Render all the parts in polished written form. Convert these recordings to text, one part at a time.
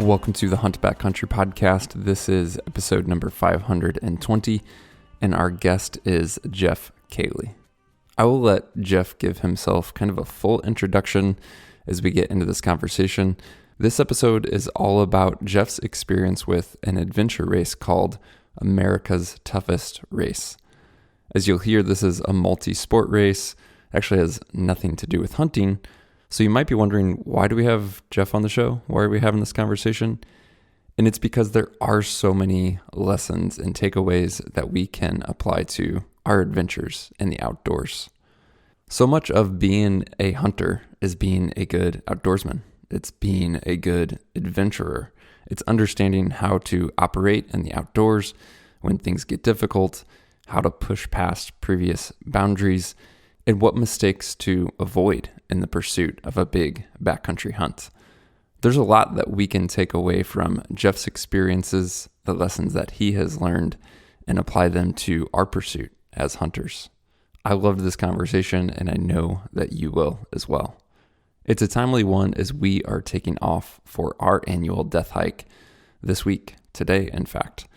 Welcome to the Hunt Backcountry podcast. This is episode number 520, and our guest is Jeff Cayley. I will let Jeff give himself kind of a full introduction as we get into this conversation. This episode is all about Jeff's experience with an adventure race called America's Toughest Race. As you'll hear, this is a multi-sport race. It actually has nothing to do with hunting. So you might be wondering, why do we have Jeff on the show? Why are we having this conversation? And it's because there are so many lessons and takeaways that we can apply to our adventures in the outdoors. So much of being a hunter is being a good outdoorsman. It's being a good adventurer. It's understanding how to operate in the outdoors when things get difficult, how to push past previous boundaries, and what mistakes to avoid in the pursuit of a big backcountry hunt. There's a lot that we can take away from Jeff's experiences, the lessons that he has learned, and apply them to our pursuit as hunters. I loved this conversation, and I know that you will as well. It's a timely one as we are taking off for our annual death hike this week, today in fact.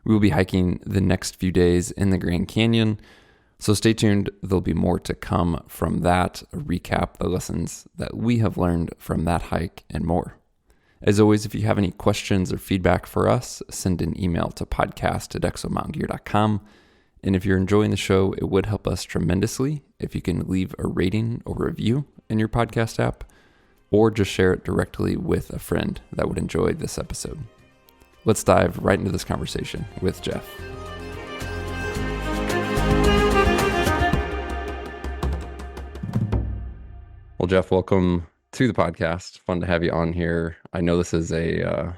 We will be hiking the next few days in the Grand Canyon, so stay tuned. There'll be more to come from that, a recap, the lessons that we have learned from that hike, and more. As always, if you have any questions or feedback for us, send an email to podcast@exomountaingear.com. And if you're enjoying the show, it would help us tremendously if you can leave a rating or review in your podcast app, or just share it directly with a friend that would enjoy this episode. Let's dive right into this conversation with Jeff. Well, Jeff, welcome to the podcast. Fun to have you on here. I know this is a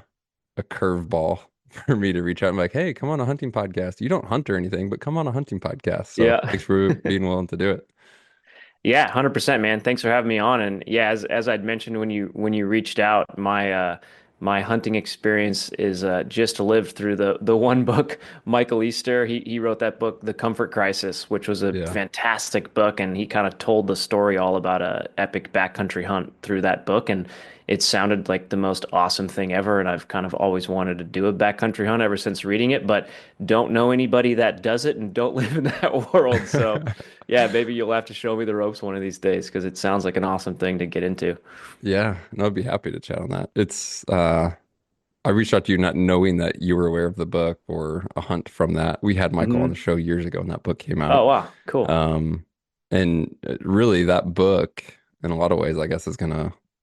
curveball for me to reach out and be like, hey, come on a hunting podcast. You don't hunt or anything, but come on a hunting podcast. So Yeah. thanks for being willing to do it. Yeah, 100%, man. Thanks for having me on. And yeah, as I'd mentioned when you reached out, my hunting experience is just lived through the one book. Michael Easter, he wrote that book, The Comfort Crisis, which was a Yeah. fantastic book, and he kind of told the story all about a epic backcountry hunt through that book, and it sounded like the most awesome thing ever. And I've kind of always wanted to do a backcountry hunt ever since reading it, but don't know anybody that does it and don't live in that world. So yeah, maybe you'll have to show me the ropes one of these days because it sounds like an awesome thing to get into. Yeah, no, I'd be happy to chat on that. I reached out to you not knowing that you were aware of the book or a hunt from that. We had Michael on the Hmm. show years ago when that book came Oh, out. wow. Cool. Um, and really that book, in a lot of ways, I guess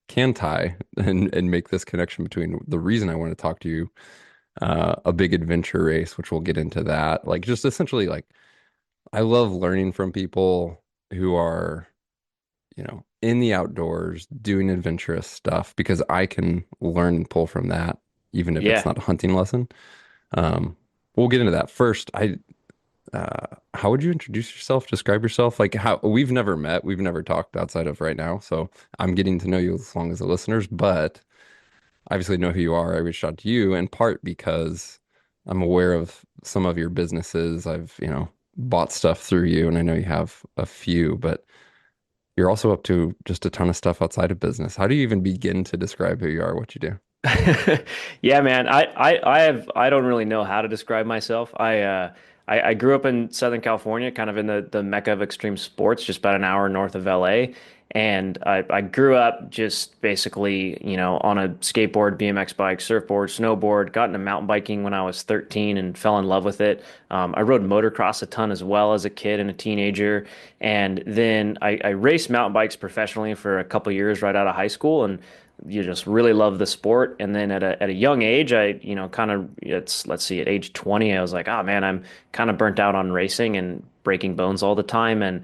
can tie and make this connection between the reason I want to talk to you, a big adventure race, which we'll get into that. Like just essentially like I love learning from people who are, in the outdoors doing adventurous stuff because I can learn and pull from that, even if it's Yeah. not a hunting lesson. Um, we'll get into that first. How would you introduce yourself? Describe yourself. Like how we've never met, we've never talked outside of right now. So I'm getting to know you as long as the listeners, but I obviously know who you are. I reached out to you in part because I'm aware of some of your businesses. I've, bought stuff through you, and I know you have a few, but you're also up to just a ton of stuff outside of business. How do you even begin to describe who you are, what you do? Yeah, man. I don't really know how to describe myself. I grew up in Southern California, kind of in the mecca of extreme sports, just about an hour north of LA. And I grew up just basically, on a skateboard, BMX bike, surfboard, snowboard, got into mountain biking when I was 13 and fell in love with it. I rode motocross a ton as well as a kid and a teenager. And then I raced mountain bikes professionally for a couple years right out of high school. And you just really love the sport. And then at a young age, kind of, let's see, at age 20, I was like, oh man, I'm kind of burnt out on racing and breaking bones all the time. And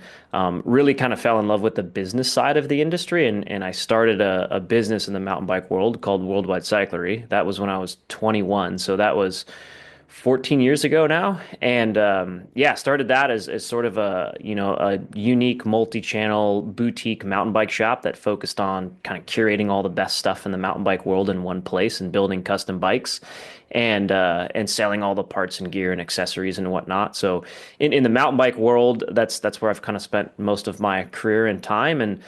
really kind of fell in love with the business side of the industry. And I started a business in the mountain bike world called Worldwide Cyclery. That was when I was 21. So that was 14 years ago now. And yeah, started that as sort of a unique multi-channel boutique mountain bike shop that focused on kind of curating all the best stuff in the mountain bike world in one place and building custom bikes. and selling all the parts and gear and accessories and whatnot. So in the mountain bike world, that's where I've kind of spent most of my career and time, and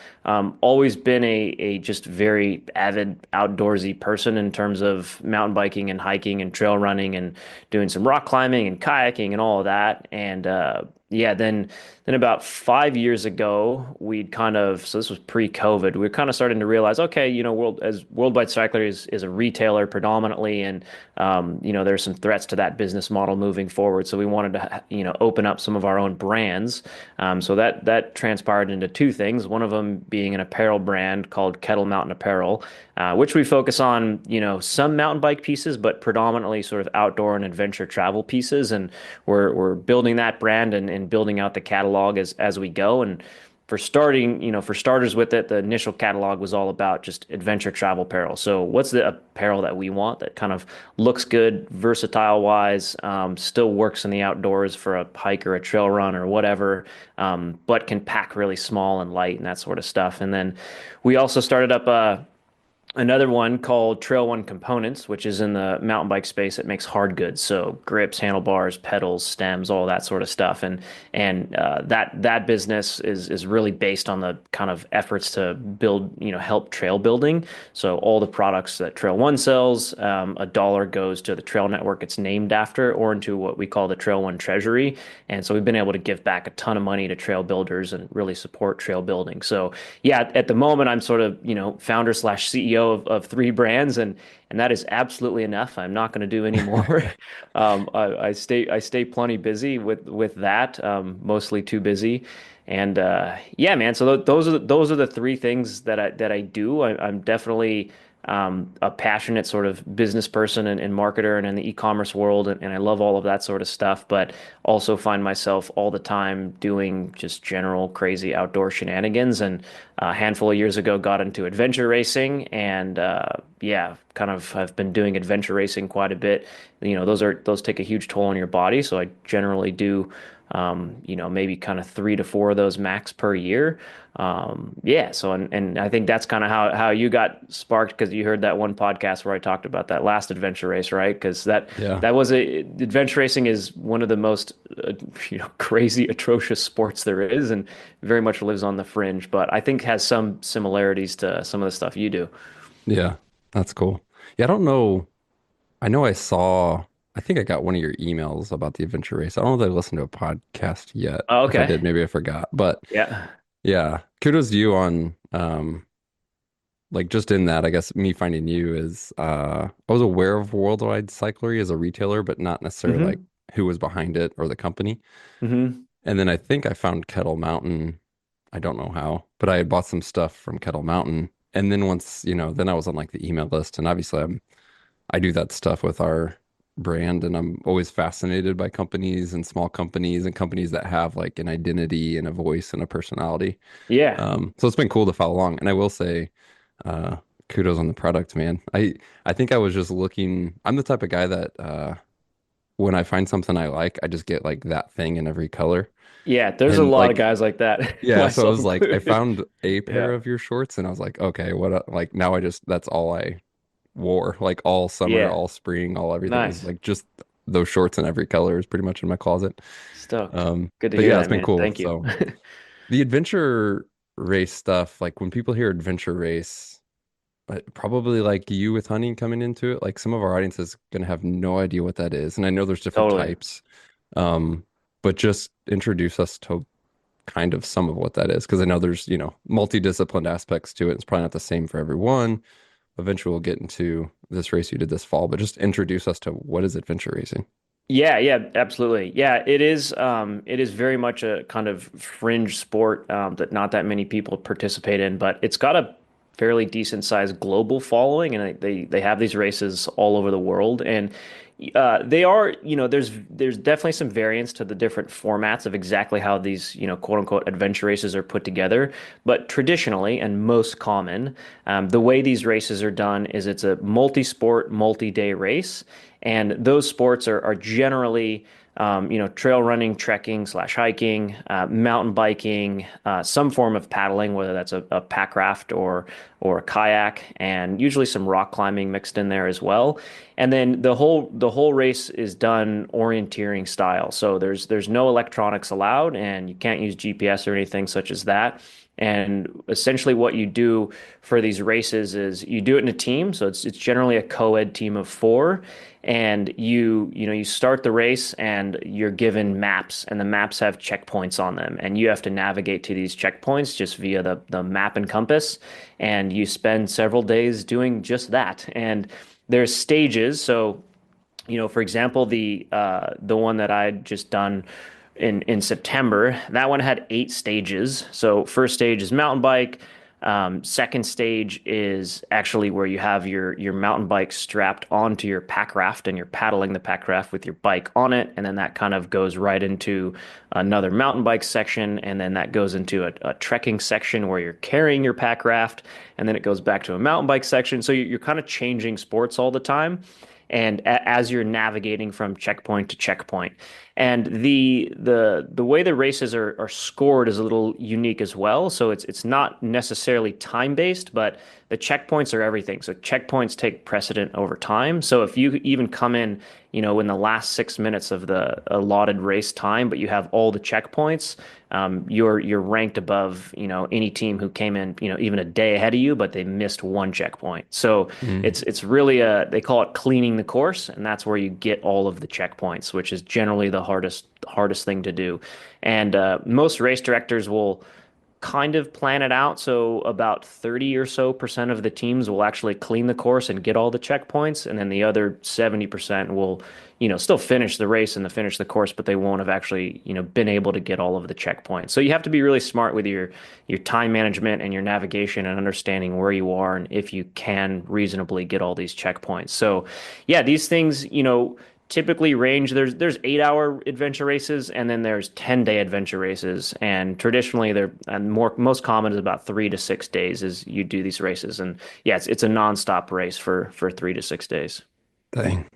always been a just very avid outdoorsy person in terms of mountain biking and hiking and trail running and doing some rock climbing and kayaking and all of that. And yeah, then about 5 years ago, we'd kind of, so this was pre-COVID, we were kind of starting to realize, okay, Worldwide Cycler is a retailer predominantly, and there's some threats to that business model moving forward. So we wanted to, open up some of our own brands. So that transpired into two things. One of them being an apparel brand called Kettle Mountain Apparel, which we focus on, some mountain bike pieces, but predominantly sort of outdoor and adventure travel pieces. And we're building that brand and building out the catalog as we go. And for starters with it, the initial catalog was all about just adventure travel apparel. So what's the apparel that we want that kind of looks good, versatile wise, still works in the outdoors for a hike or a trail run or whatever, but can pack really small and light and that sort of stuff. And then we also started up another one called Trail One Components, which is in the mountain bike space. It makes hard goods, so grips, handlebars, pedals, stems, all that sort of stuff. And that business is really based on the kind of efforts to build, help trail building. So all the products that Trail One sells, a dollar goes to the trail network it's named after, or into what we call the Trail One Treasury. And so we've been able to give back a ton of money to trail builders and really support trail building. So yeah, at the moment, I'm sort of, founder slash CEO of three brands, and that is absolutely enough. I'm not going to do any more. I stay plenty busy with that, mostly too busy. And yeah, man. So those are the three things that I do. I'm definitely a passionate sort of business person and marketer and in the e-commerce world, and I love all of that sort of stuff, but also find myself all the time doing just general crazy outdoor shenanigans. And a handful of years ago, got into adventure racing, and yeah, kind of have been doing adventure racing quite a bit. Those take a huge toll on your body, so I generally do maybe kind of 3 to 4 of those max per year. Yeah, so and I think that's kind of how you got sparked, because you heard that one podcast where I talked about that last adventure race, right? Because that Yeah. that was adventure racing is one of the most crazy, atrocious sports there is, and very much lives on the fringe, but I think has some similarities to some of the stuff you do. Yeah. That's cool. Yeah, I don't know. I think I got one of your emails about the adventure race. I don't know if I listened to a podcast yet. Oh, If I okay. did, maybe I forgot. But Yeah. yeah, kudos to you on like just in that, I guess me finding you is I was aware of Worldwide Cyclery as a retailer, but not necessarily like hmm who was behind it or the company. hmm And then I think I found Kettle Mountain. I don't know how, but I had bought some stuff from Kettle Mountain. And then once, then I was on like the email list, and obviously I do that stuff with our brand, and I'm always fascinated by companies and small companies and companies that have like an identity and a voice and a personality. Yeah. So it's been cool to follow along. And I will say, uh, kudos on the product, man. I think I was just looking. I'm the type of guy that when I find something I like, I just get like that thing in every color. Yeah, there's a And lot of like, guys like that, yeah, so I myself was like, I included. found a pair Yeah. of your shorts, and I was like, okay, like now that's all I wore, like all summer, Yeah. all spring, all everything was Nice. like just those shorts in every color is pretty much in my closet. Stoked. Good to But hear yeah, it's that, been man. cool. Thank you. So the adventure race stuff, like when people hear adventure race, probably like you with hunting coming into it, like some of our audience is gonna have no idea what that is. And I know there's different Totally. types. Um, but just introduce us to kind of some of what that is, because I know there's, multidisciplined aspects to it. It's probably not the same for everyone. Eventually we'll get into this race you did this fall, but just introduce us to what is adventure racing. Yeah, yeah, absolutely. Yeah, it is very much a kind of fringe sport that not that many people participate in, but it's got a fairly decent sized global following, and they have these races all over the world. And they are, there's definitely some variance to the different formats of exactly how these, quote unquote adventure races are put together. But traditionally and most common, the way these races are done is it's a multi-sport, multi-day race. And those sports are generally trail running, trekking slash hiking, mountain biking, some form of paddling, whether that's a pack raft or a kayak, and usually some rock climbing mixed in there as well. And then the whole race is done orienteering style. So there's no electronics allowed, and you can't use GPS or anything such as that. And essentially, what you do for these races is you do it in a team. So it's generally a co-ed team of four, and you start the race and you're given maps, and the maps have checkpoints on them, and you have to navigate to these checkpoints just via the map and compass, and you spend several days doing just that. And there's stages. So for example, the one that I'd just done in September, that one had 8 stages. So first stage is mountain bike. Second stage is actually where you have your mountain bike strapped onto your pack raft and you're paddling the pack raft with your bike on it, and then that kind of goes right into another mountain bike section, and then that goes into a trekking section where you're carrying your pack raft, and then it goes back to a mountain bike section. So you're kind of changing sports all the time and as you're navigating from checkpoint to checkpoint. And the way the races are scored is a little unique as well. So it's not necessarily time based, but the checkpoints are everything. So checkpoints take precedent over time. So if you even come in the last 6 minutes of the allotted race time, but you have all the checkpoints, you're ranked above, any team who came in, even a day ahead of you, but they missed one checkpoint. So Mm. it's really they call it cleaning the course, and that's where you get all of the checkpoints, which is generally the hardest thing to do. And most race directors will kind of plan it out. So about 30 or so percent of the teams will actually clean the course and get all the checkpoints. And then the other 70% will, still finish the race and finish the course, but they won't have actually, been able to get all of the checkpoints. So you have to be really smart with your time management and your navigation and understanding where you are and if you can reasonably get all these checkpoints. So yeah, these things, typically range. There's 8 hour adventure races, and then there's 10-day adventure races, and traditionally they're and most common is about 3 to 6 days as you do these races. And yeah, it's a nonstop race for 3 to 6 days. Dang.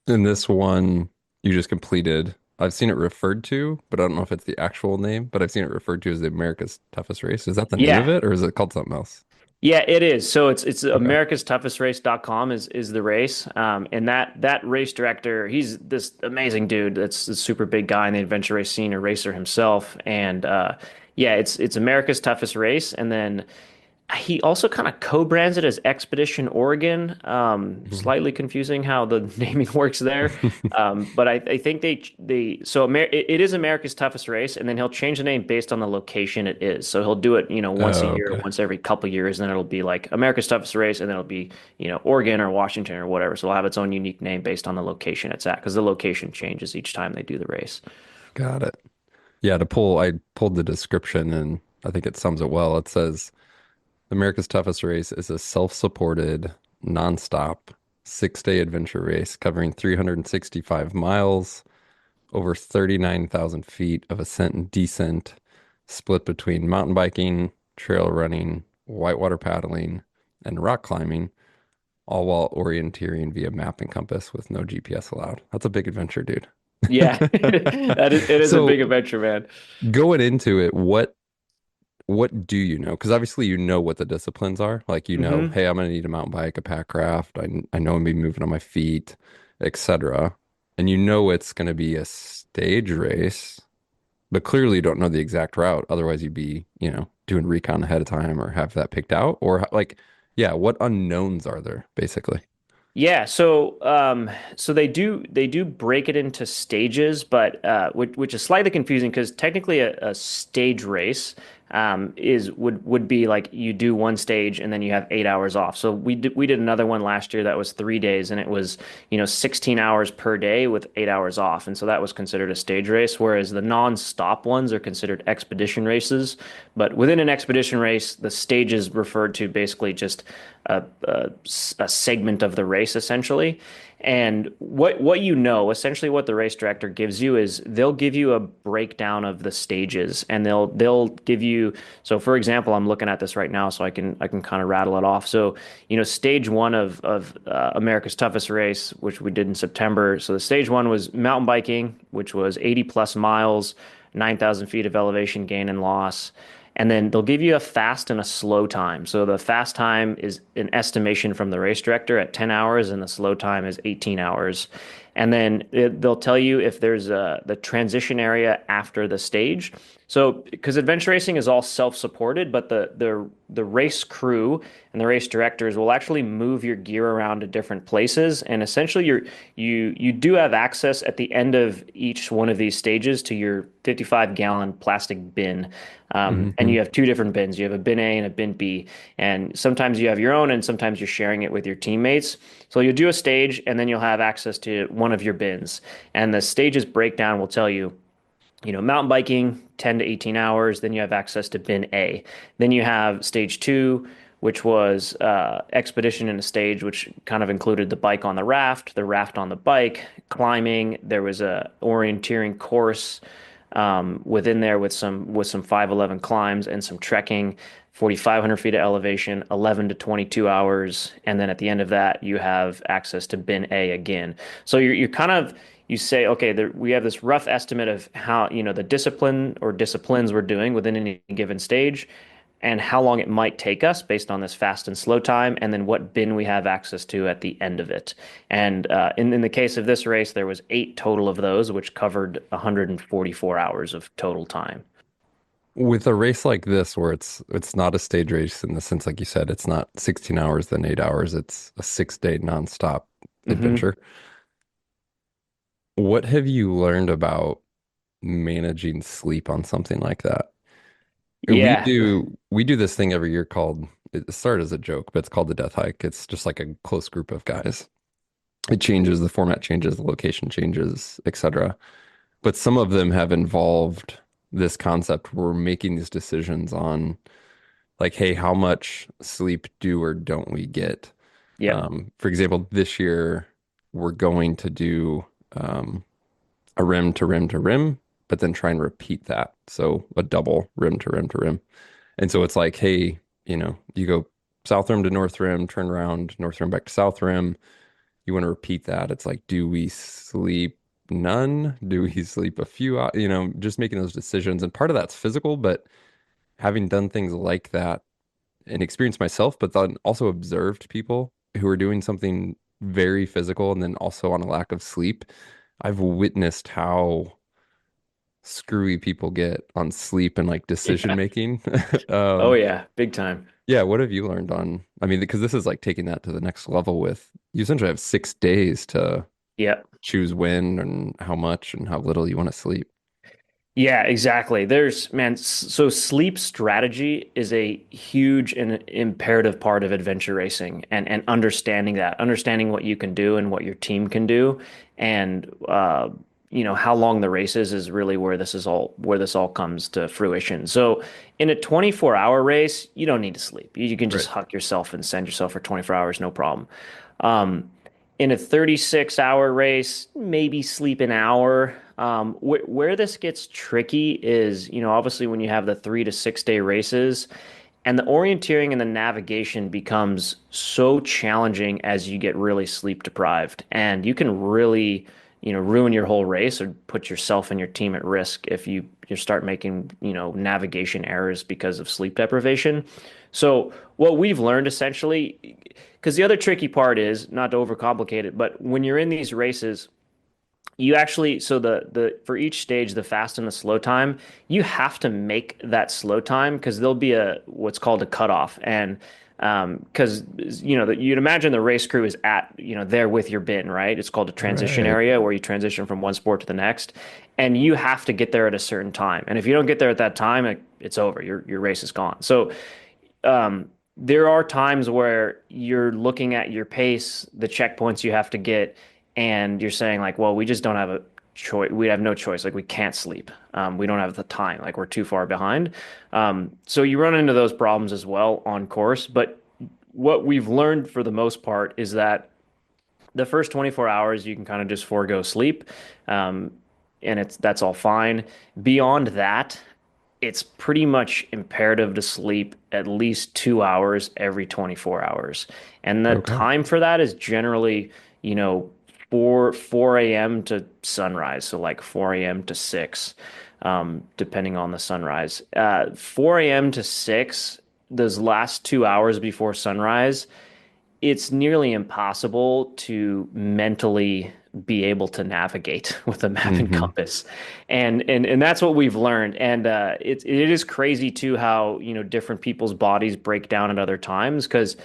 And this one you just completed, I've seen it referred to, but I don't know if it's the actual name, but I've seen it referred to as the America's Toughest Race. Is that the name of Yeah. it, or is it called something else? Yeah, it is. So it's Okay. americastoughest race.com is the race. And that race director, he's this amazing dude. That's a super big guy in the adventure race scene, a racer himself. And yeah, it's America's Toughest Race. And then he also kind of co-brands it as Expedition Oregon. Mhm. Slightly confusing how the naming works there. But I think it is America's Toughest Race, and then he'll change the name based on the location it is. So he'll do it, once a Oh, year, okay. once every couple years, and then it'll be like America's Toughest Race, and then it'll be, Oregon or Washington or whatever. So it'll have its own unique name based on the location it's at, because the location changes each time they do the race. Got it. Yeah, I pulled the description and I think it sums it well. It says America's Toughest Race is a self-supported, nonstop 6-day adventure race covering 365 miles, over 39,000 feet of ascent and descent, split between mountain biking, trail running, whitewater paddling, and rock climbing, all while orienteering via map and compass with no GPS allowed. That's a big adventure, dude. Yeah, it is a big So adventure, man. going into it, what do you know? Because obviously you know what the disciplines are. Like Hmm. hey, I'm gonna need a mountain bike, a pack raft. I know I'm gonna be moving on my feet, etc. And you know it's gonna be a stage race, but clearly you don't know the exact route. Otherwise you'd be, doing recon ahead of time or have that picked out. Or like, yeah, what unknowns are there, basically? Yeah, so they do break it into stages, but which is slightly confusing because technically a stage race is would be like you do one stage and then you have 8 hours off. So we did another one last year that was 3 days, and it was 16 hours per day with 8 hours off, and so that was considered a stage race. Whereas the non-stop ones are considered expedition races, but within an expedition race, the stages referred to basically just a segment of the race essentially. And what you know, essentially what the race director gives you is they'll give you a breakdown of the stages and they'll give you, so for example, I'm looking at this right now so I can kind of rattle it off. So, stage one of America's Toughest Race, which we did in September. So the stage one was mountain biking, which was 80 plus miles, 9,000 feet of elevation gain and loss. And then they'll give you a fast and a slow time. So the fast time is an estimation from the race director at 10 hours, and the slow time is 18 hours. And then they'll tell you if there's the transition area after the stage. So because adventure racing is all self-supported, but the race crew and the race directors will actually move your gear around to different places. And essentially you do have access at the end of each one of these stages to your 55-gallon plastic bin. And Hmm. you have two different bins. You have a bin A and a bin B. And sometimes you have your own, and sometimes you're sharing it with your teammates. So you'll do a stage, and then you'll have access to one of your bins. And the stages breakdown will tell you, mountain biking, 10 to 18 hours. Then you have access to bin A. Then you have stage two, which was expedition in a stage, which kind of included the raft on the bike, climbing. There was a orienteering course within there with some 511 climbs and some trekking, 4,500 feet of elevation, 11 to 22 hours, and then at the end of that, you have access to bin A again. So you're kind of you say, okay, we have this rough estimate of how, the discipline or disciplines we're doing within any given stage and how long it might take us based on this fast and slow time, and then what bin we have access to at the end of it. And in the case of this race, there was 8 total of those, which covered 144 hours of total time. With a race like this, where it's not a stage race in the sense, like you said, it's not 16 hours, then 8 hours, it's a 6 day nonstop Hmm. adventure. What have you learned about managing sleep on something like that? We Yeah. do this thing every year called, it started as a joke, but it's called the Death Hike. It's just like a close group of guys. It changes, the format changes, the location changes, etc. But some of them have involved this concept where we're making these decisions on like, hey, how much sleep do or don't we get? Yep. For example, this year we're going to do a rim to rim to rim, but then try and repeat that. So a double rim to rim to rim. And so it's like, hey, you go south rim to north rim, turn around, north rim back to south rim. You want to repeat that. It's like, do we sleep none? Do we sleep a few hours? Just making those decisions. And part of that's physical, but having done things like that and experienced myself, but then also observed people who are doing something very physical and then also on a lack of sleep, I've witnessed how screwy people get on sleep and like decision Yeah. making. Oh Um, yeah, big time. yeah, what have you learned on? I mean, because this is like taking that to the next level with you essentially have 6 days to Yep. choose when and how much and how little you want to sleep. Yeah, exactly. So sleep strategy is a huge and imperative part of adventure racing and understanding what you can do and what your team can do and how long the race is really where this all comes to fruition. So in a 24-hour race, you don't need to sleep. You can just Right. huck yourself and send yourself for 24 hours, no problem. Um, in a 36-hour race, maybe sleep an hour. Where this gets tricky is, obviously when you have the 3 to 6 day races and the orienteering and the navigation becomes so challenging as you get really sleep deprived. And you can really, ruin your whole race or put yourself and your team at risk if you start making, navigation errors because of sleep deprivation. So what we've learned essentially, because the other tricky part is not to overcomplicate it, but when you're in these races, you actually so the for each stage, the fast and the slow time, you have to make that slow time because there'll be a what's called a cutoff. And because you'd imagine the race crew is at there with your bin, right? It's called a transition Right. area where you transition from one sport to the next, and you have to get there at a certain time. And if you don't get there at that time, it's over. Your race is gone. So there are times where you're looking at your pace, the checkpoints you have to get, and you're saying like, well, we just don't have a choice. We have no choice. Like we can't sleep. We don't have the time. Like we're too far behind. So you run into those problems as well on course. But what we've learned for the most part is that The first 24 hours you can kind of just forego sleep, um, and that's all fine. Beyond that, it's pretty much imperative to sleep at least 2 hours every 24 hours. And the Okay. time for that is generally, you know, 4 a.m. to sunrise. So like 4 a.m. to 6, depending on the sunrise. 4 a.m. to 6, those last 2 hours before sunrise, it's nearly impossible to mentally be able to navigate with a map and Hmm. compass. And that's what we've learned. And it is crazy too how, different people's bodies break down at other times because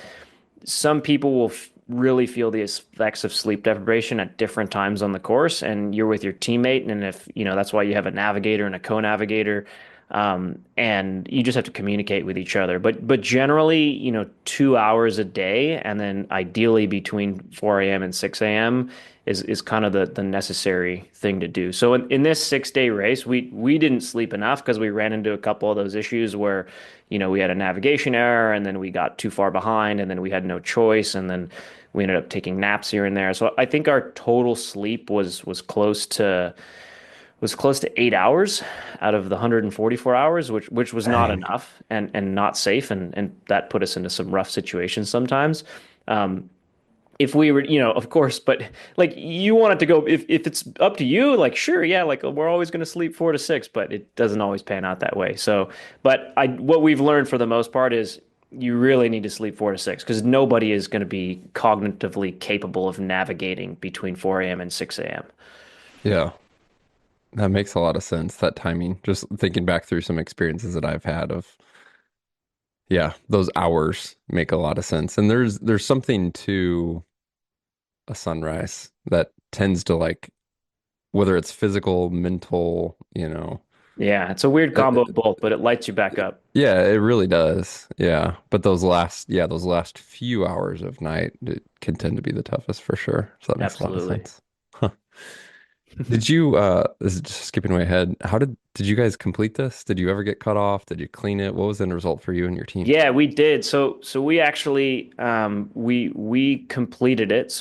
some people will really feel the effects of sleep deprivation at different times on the course, and you're with your teammate, and if that's why you have a navigator and a co-navigator, and you just have to communicate with each other. But generally, 2 hours a day, and then ideally between 4 a.m. and 6 a.m. is kind of the necessary thing to do. So in this 6 day race, we didn't sleep enough because we ran into a couple of those issues where we had a navigation error and then we got too far behind and then we had no choice and then we ended up taking naps here and there. So I think our total sleep was close to 8 hours out of the 144 hours, which was not Dang. enough and not safe, and that put us into some rough situations sometimes. Um, if we were, of course, but like you want it to go, if it's up to you, like sure, yeah, like we're always going to sleep 4 to 6, but it doesn't always pan out that way. So, but what we've learned for the most part is you really need to sleep 4 to 6 because nobody is going to be cognitively capable of navigating between 4 a.m. and 6 a.m. Yeah, that makes a lot of sense. That timing, just thinking back through some experiences that I've had of, yeah, those hours make a lot of sense. And there's something to a sunrise that tends to like, whether it's physical, mental, Yeah, it's a weird uh, combo of both, but it lights you back up. yeah, it really does. Yeah. But those last few hours of night it can tend to be the toughest for sure. So that makes a lot of Absolutely. sense. Huh. Did you this is just skipping way ahead. How did you guys complete this? Did you ever get cut off? Did you clean it? What was the end result for you and your team? Yeah, we did. So we actually we completed it.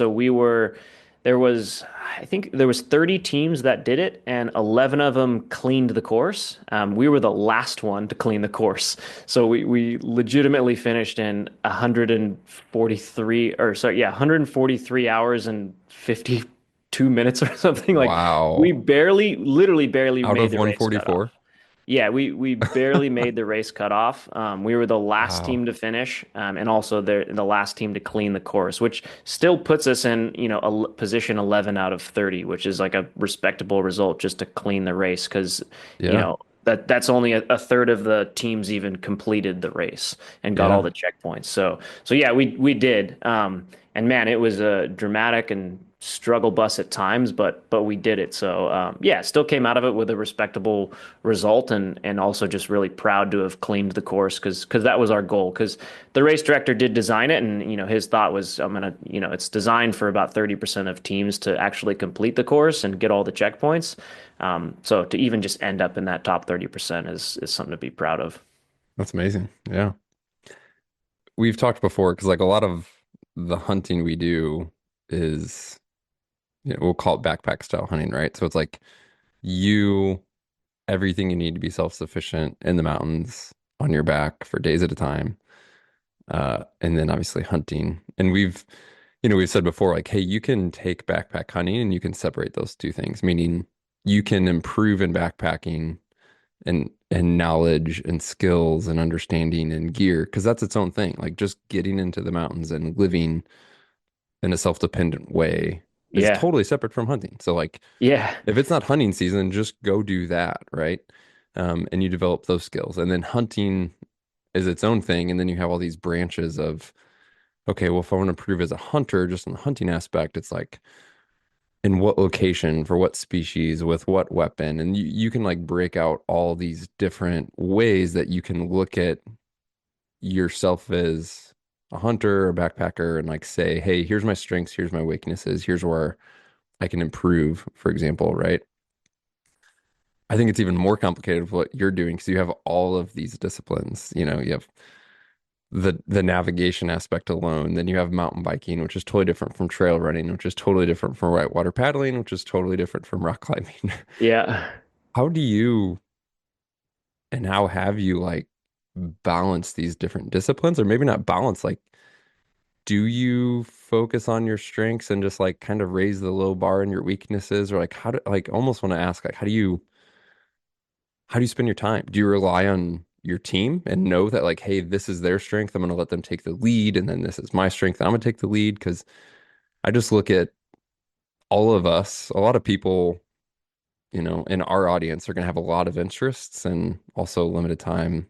There was I think there was 30 teams that did it and 11 of them cleaned the course. We were the last one to clean the course. So we legitimately finished in 143 or sorry, yeah, 143 hours and 52 minutes or something. Like we Wow. literally barely Out made of the race cutoff. 144? Yeah, we barely made the race cutoff. We were the last Wow. team to finish, and also the last team to clean the course, which still puts us in, position 11 out of 30, which is like a respectable result just to clean the race because, you Yeah. know, that's only a third of the teams even completed the race and got all Yeah. the checkpoints. So yeah, we did. And man, it was a dramatic and struggle bus at times, but we did it. So yeah, still came out of it with a respectable result, and also just really proud to have cleaned the course because that was our goal. Because the race director did design it, and his thought was it's designed for about 30% of teams to actually complete the course and get all the checkpoints. So to even just end up in that top 30% is something to be proud of. That's amazing. Yeah. We've talked before because like a lot of the hunting we do is, we'll call it backpack style hunting, right? So it's like you everything you need to be self-sufficient in the mountains on your back for days at a time. And then obviously hunting. And we've said before, like, hey, you can take backpack hunting and you can separate those two things, meaning you can improve in backpacking and knowledge and skills and understanding and gear, because that's its own thing. Like just getting into the mountains and living in a self-dependent way is Yeah, totally separate from hunting. So like yeah, if it's not hunting season, just go do that, right? And you develop those skills. And then hunting is its own thing. And then you have all these branches of, okay, well, if I want to improve as a hunter, just in the hunting aspect, it's like in what location, for what species, with what weapon. And you can like break out all these different ways that you can look at yourself as a hunter or backpacker and like say, hey, here's my strengths, here's my weaknesses, here's where I can improve, for example, right? I think it's even more complicated with what you're doing because you have all of these disciplines. You have the navigation aspect alone. Then you have mountain biking, which is totally different from trail running, which is totally different from whitewater paddling, which is totally different from rock climbing. Yeah. How do you and how have you like balanced these different disciplines, or maybe not balance, like do you focus on your strengths and just like kind of raise the low bar in your weaknesses, or like how do like almost want to ask like how do you spend your time? Do you rely on your team and know that like, hey, this is their strength, I'm going to let them take the lead, and then this is my strength, I'm going to take the lead? Because I just look at all of us, a lot of people, in our audience are going to have a lot of interests and also limited time,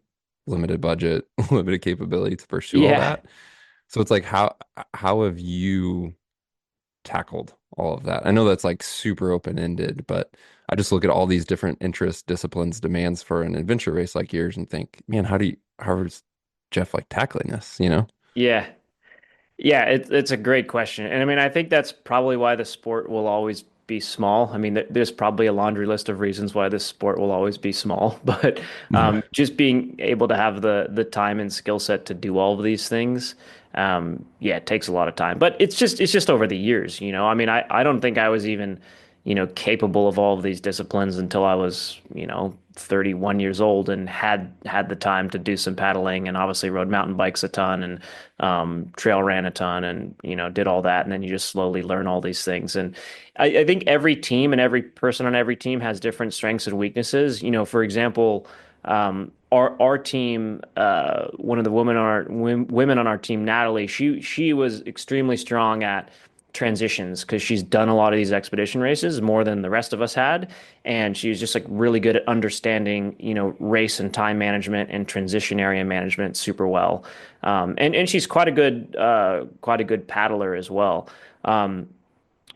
limited budget, limited capability to pursue all Yeah. that. So it's like how have you tackled all of that? I know that's like super open-ended, but I just look at all these different interests, disciplines, demands for an adventure race like yours and think, man, how is Jeff like tackling this, you know? Yeah. Yeah, it's a great question. And I mean, I think that's probably why the sport will always be small. I mean, there's probably a laundry list of reasons why this sport will always be small, but Yeah. just being able to have the time and skill set to do all of these things, yeah, it takes a lot of time. But it's just over the years, you know. I mean, I don't think I was even, capable of all of these disciplines until I was, 31 years old and had the time to do some paddling and obviously rode mountain bikes a ton and trail ran a ton and did all that, and then you just slowly learn all these things. And I think every team and every person on every team has different strengths and weaknesses. For example, our team, one of the women on our team, Natalie, she was extremely strong at transitions because she's done a lot of these expedition races more than the rest of us had, and she was just like really good at understanding race and time management and transition area management super well. And she's quite a good paddler as well.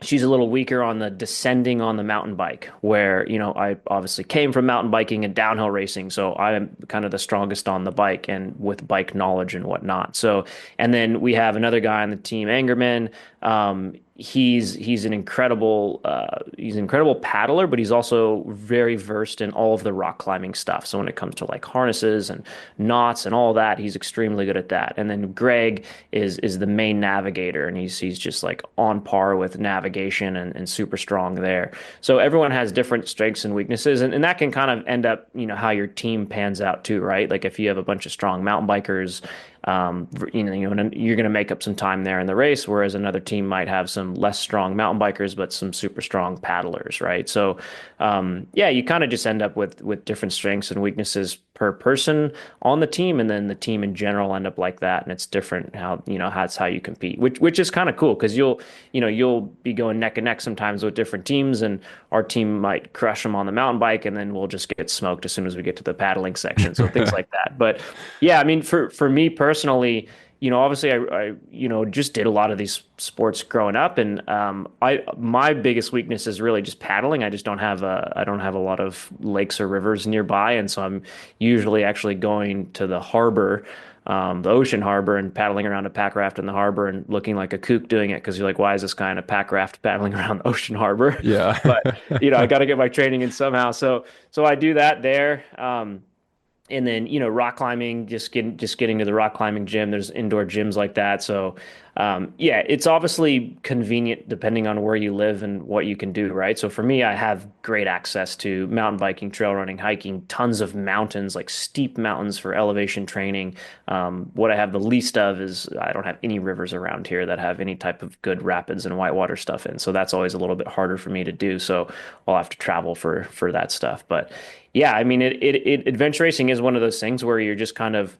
She's a little weaker on the descending on the mountain bike, where, I obviously came from mountain biking and downhill racing, so I'm kind of the strongest on the bike and with bike knowledge and whatnot. So, and then we have another guy on the team, Angerman. He's an incredible paddler, but he's also very versed in all of the rock climbing stuff. So when it comes to like harnesses and knots and all that, he's extremely good at that. And then Greg is the main navigator, and he's just like on par with navigation and super strong there. So everyone has different strengths and weaknesses, and that can kind of end up, how your team pans out too, right? Like if you have a bunch of strong mountain bikers, you're going to make up some time there in the race, whereas another team might have some less strong mountain bikers, but some super strong paddlers, right? So, yeah, you kind of just end up with different strengths and weaknesses per person on the team, and then the team in general end up like that, and it's different how that's how you compete, which is kind of cool because you'll be going neck and neck sometimes with different teams, and our team might crush them on the mountain bike, and then we'll just get smoked as soon as we get to the paddling section, so things like that. But yeah, I mean, for me personally, obviously I just did a lot of these sports growing up, and I my biggest weakness is really just paddling. I don't have a lot of lakes or rivers nearby, and so I'm usually actually going to the harbor, the ocean harbor, and paddling around a pack raft in the harbor and looking like a kook doing it because you're like, why is this guy in a pack raft paddling around the ocean harbor? Yeah. But I got to get my training in somehow. So I do that there. And then, rock climbing, just getting to the rock climbing gym. There's indoor gyms like that. So, yeah, it's obviously convenient depending on where you live and what you can do, right? So for me, I have great access to mountain biking, trail running, hiking, tons of mountains, like steep mountains for elevation training. What I have the least of is I don't have any rivers around here that have any type of good rapids and whitewater stuff in. So that's always a little bit harder for me to do. So I'll have to travel for that stuff. But yeah, I mean, adventure racing is one of those things where you're just kind of,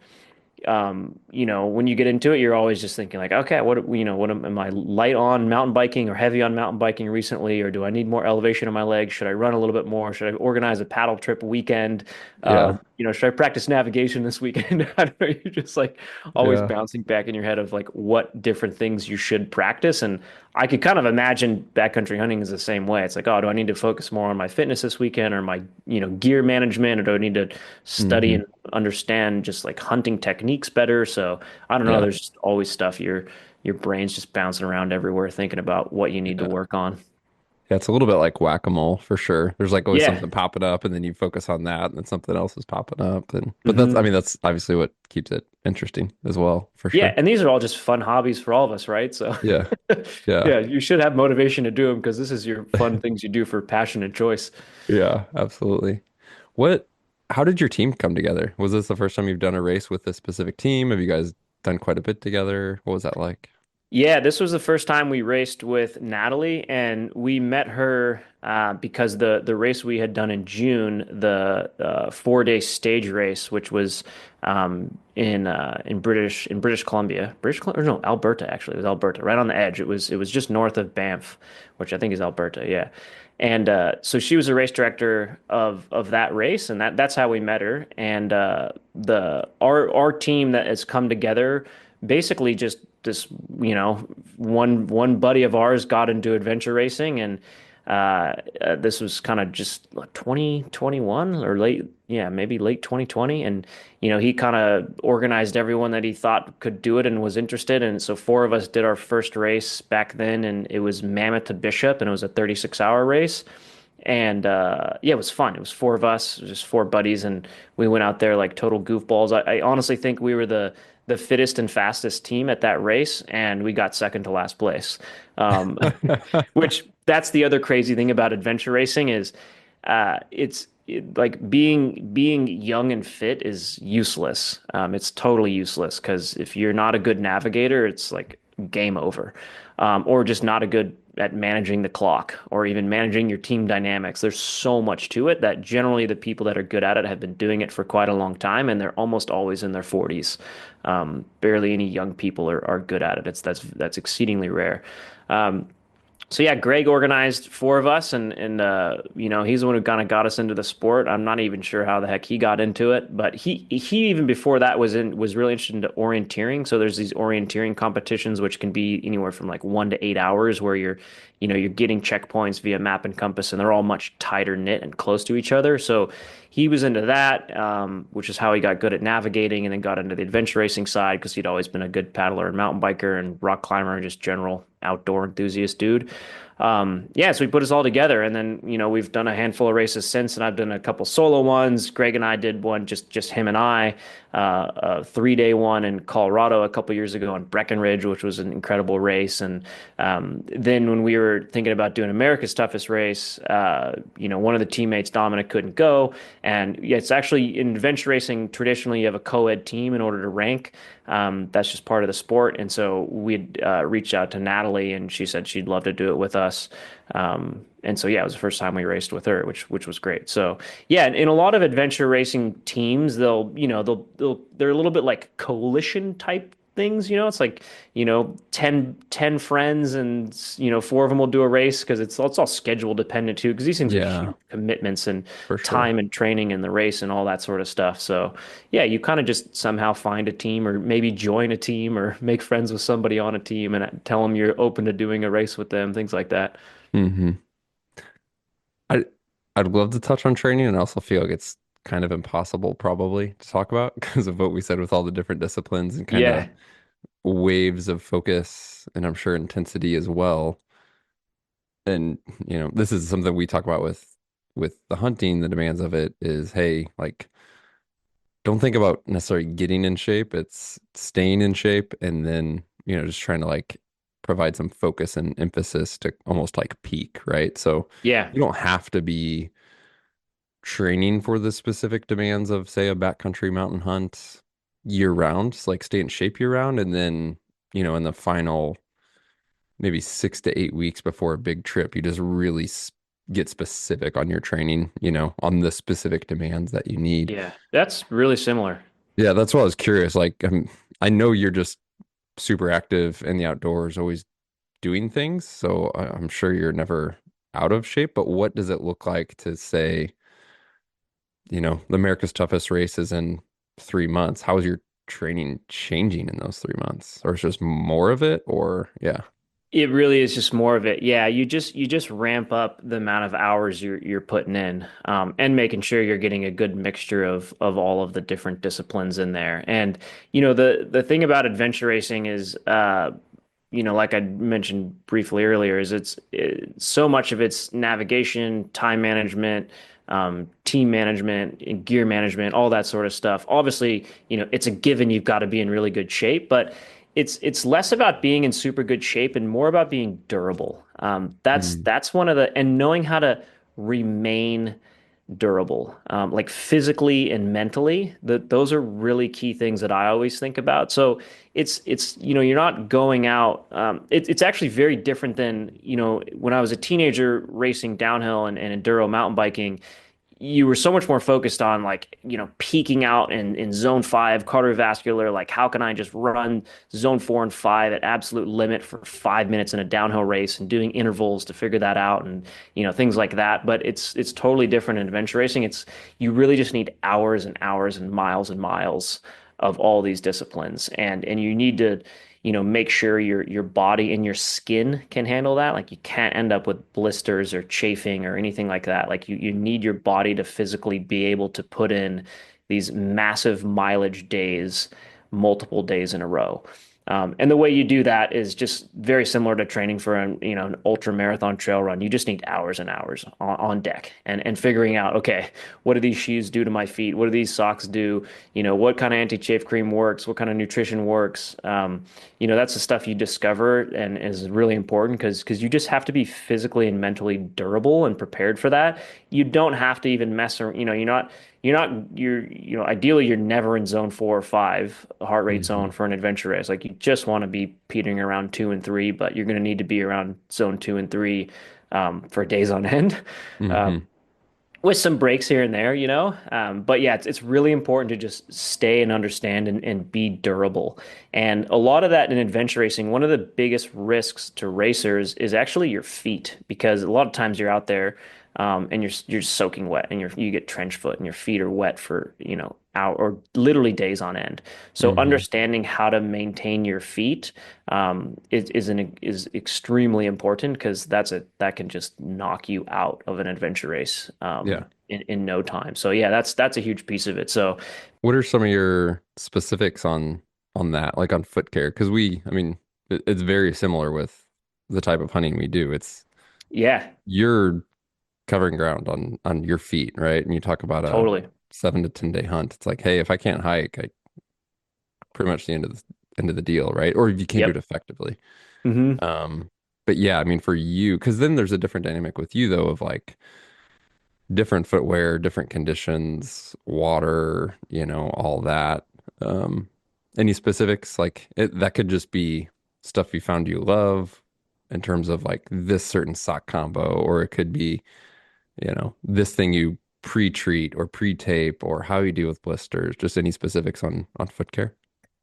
when you get into it, you're always just thinking like, okay, am I light on mountain biking or heavy on mountain biking recently, or do I need more elevation in my legs? Should I run a little bit more? Should I organize a paddle trip weekend? Yeah. Should I practice navigation this weekend? I don't know. You're just like always Yeah. bouncing back in your head of like what different things you should practice. And I could kind of imagine backcountry hunting is the same way. It's like, oh, do I need to focus more on my fitness this weekend or my, gear management, or do I need to study Hmm. and understand just like hunting techniques better? So I don't know. Yeah. There's just always stuff your brain's just bouncing around everywhere thinking about what you need to Yeah. work on. Yeah, it's a little bit like whack-a-mole for sure. There's like always Yeah. something popping up and then you focus on that and then something else is popping up, and but that's I Hmm. mean that's obviously what keeps it interesting as well, for Yeah, sure. and these are all just fun hobbies for all of us, right? So Yeah. Yeah. yeah, you should have motivation to do them because this is your fun things you do for passion and choice. Yeah, absolutely. What, how did your team come together? Was this the first time you've done a race with a specific team? Have you guys done quite a bit together? What was that like? Yeah, this was the first time we raced with Natalie, and we met her because the race we had done in June, the 4 day stage race, which was in British Columbia, or no, Alberta actually. It was Alberta, right on the edge. It was just north of Banff, which I think is Alberta. Yeah, and so she was a race director of that race, and that's how we met her. And the our team that has come together basically just this, one buddy of ours got into adventure racing, and this was kind of just 2021 or late, yeah, maybe late 2020. And, he kind of organized everyone that he thought could do it and was interested. And so four of us did our first race back then, and it was Mammoth to Bishop, and it was a 36-hour race. And yeah, it was fun. It was four of us, just four buddies, and we went out there like total goofballs. I honestly think we were the fittest and fastest team at that race, and we got second to last place. Um, which that's the other crazy thing about adventure racing is like being young and fit is useless. It's totally useless because if you're not a good navigator, it's like game over. Or just not a good at managing the clock or even managing your team dynamics. There's so much to it that generally the people that are good at it have been doing it for quite a long time, and they're almost always in their 40s. Barely any young people are good at it. That's exceedingly rare. Um, so yeah, Greg organized four of us, and he's the one who kind of got us into the sport. I'm not even sure how the heck he got into it, but he even before that was really interested into orienteering. So there's these orienteering competitions which can be anywhere from like 1 to 8 hours, where you're getting checkpoints via map and compass, and they're all much tighter knit and close to each other. So he was into that, which is how he got good at navigating, and then got into the adventure racing side because he'd always been a good paddler and mountain biker and rock climber and just general outdoor enthusiast dude. Yeah, so we put us all together, and then we've done a handful of races since, and I've done a couple solo ones. Greg and I did one, just him and I, a 3 day one in Colorado a couple years ago in Breckenridge, which was an incredible race. And then when we were thinking about doing America's Toughest Race, one of the teammates, Dominic, couldn't go, and yeah, it's actually in adventure racing. Traditionally, you have a co-ed team in order to rank. That's just part of the sport. And so we'd reached out to Natalie, and she said she'd love to do it with us. And so yeah, it was the first time we raced with her, which was great. So yeah, in a lot of adventure racing teams, they're a little bit like coalition type things. It's like 10 friends, and four of them will do a race because it's all schedule dependent too, because these things are Yeah, huge commitments and for sure. time and training in the race and all that sort of stuff. So yeah, you kind of just somehow find a team, or maybe join a team, or make friends with somebody on a team and tell them you're open to doing a race with them, things like that. Hmm. I I'd love to touch on training, and I also feel like it's kind of impossible probably to talk about because of what we said with all the different disciplines and kind of Yeah. waves of focus, and I'm sure intensity as well. And this is something we talk about with the hunting. The demands of it is, hey, like, don't think about necessarily getting in shape. It's staying in shape, and then just trying to like provide some focus and emphasis to almost like peak, right? So Yeah. you don't have to be training for the specific demands of, say, a backcountry mountain hunt year round. It's like stay in shape year round, and then in the final maybe 6 to 8 weeks before a big trip, you just really get specific on your training, on the specific demands that you need. Yeah. That's really similar. Yeah, that's what I was curious. Like, I know you're just super active in the outdoors, always doing things, so I'm sure you're never out of shape. But what does it look like to say, the America's Toughest Race is in 3 months? How is your training changing in those 3 months? Or it's just more of it? Or yeah. It really is just more of it. Yeah, you just ramp up the amount of hours you're putting in, and making sure you're getting a good mixture of all of the different disciplines in there. And the thing about adventure racing is, like I mentioned briefly earlier, is so much of it's navigation, time management, team management, and gear management, all that sort of stuff. Obviously, it's a given you've got to be in really good shape, but it's less about being in super good shape and more about being durable. Mm. That's one of the and knowing how to remain durable, like physically and mentally. Those are really key things that I always think about. So it's you're not going out. It's actually very different than when I was a teenager racing downhill and enduro mountain biking. You were so much more focused on like, peaking out in zone five, cardiovascular, like how can I just run zone four and five at absolute limit for 5 minutes in a downhill race and doing intervals to figure that out and, things like that. But it's totally different in adventure racing. You really just need hours and hours and miles of all these disciplines. And you need to, make sure your body and your skin can handle that. Like you can't end up with blisters or chafing or anything like that. Like you need your body to physically be able to put in these massive mileage days, multiple days in a row. And the way you do that is just very similar to training for an ultra marathon trail run. You just need hours and hours on deck and figuring out, okay, what do these shoes do to my feet? What do these socks do? What kind of anti-chafe cream works? What kind of nutrition works? That's the stuff you discover and is really important because you just have to be physically and mentally durable and prepared for that. You don't have to even mess around, ideally you're never in zone 4 or 5 heart rate Hmm. zone for an adventure race. Like you just want to be petering around 2 and 3, but you're going to need to be around zone 2 and 3 for days on end. Um, Hmm. with some breaks here and there, But yeah, it's really important to just stay and understand and be durable. And a lot of that in adventure racing, one of the biggest risks to racers is actually your feet, because a lot of times you're out there and you're soaking wet and you get trench foot and your feet are wet for, hour or literally days on end. So Hmm. understanding how to maintain your feet is extremely important because that can just knock you out of an adventure race Yeah. in no time. So yeah, that's a huge piece of it. So What are some of your specifics on that, like on foot care? Because I mean, it's very similar with the type of hunting we do. It's yeah, you're covering ground on your feet, right? And you talk about a totally. 7 to 10 day hunt. It's like, hey, if I can't hike, I pretty much the end of the deal, right? Or if you can't do it Yep. effectively. Hmm. Um, but yeah, I mean, for you, because then there's a different dynamic with you though of like different footwear, different conditions, water, all that. Um, any specifics like that could just be stuff you found you love in terms of like this certain sock combo, or it could be, this thing you pre-treat or pre-tape or how you deal with blisters, just any specifics on foot care.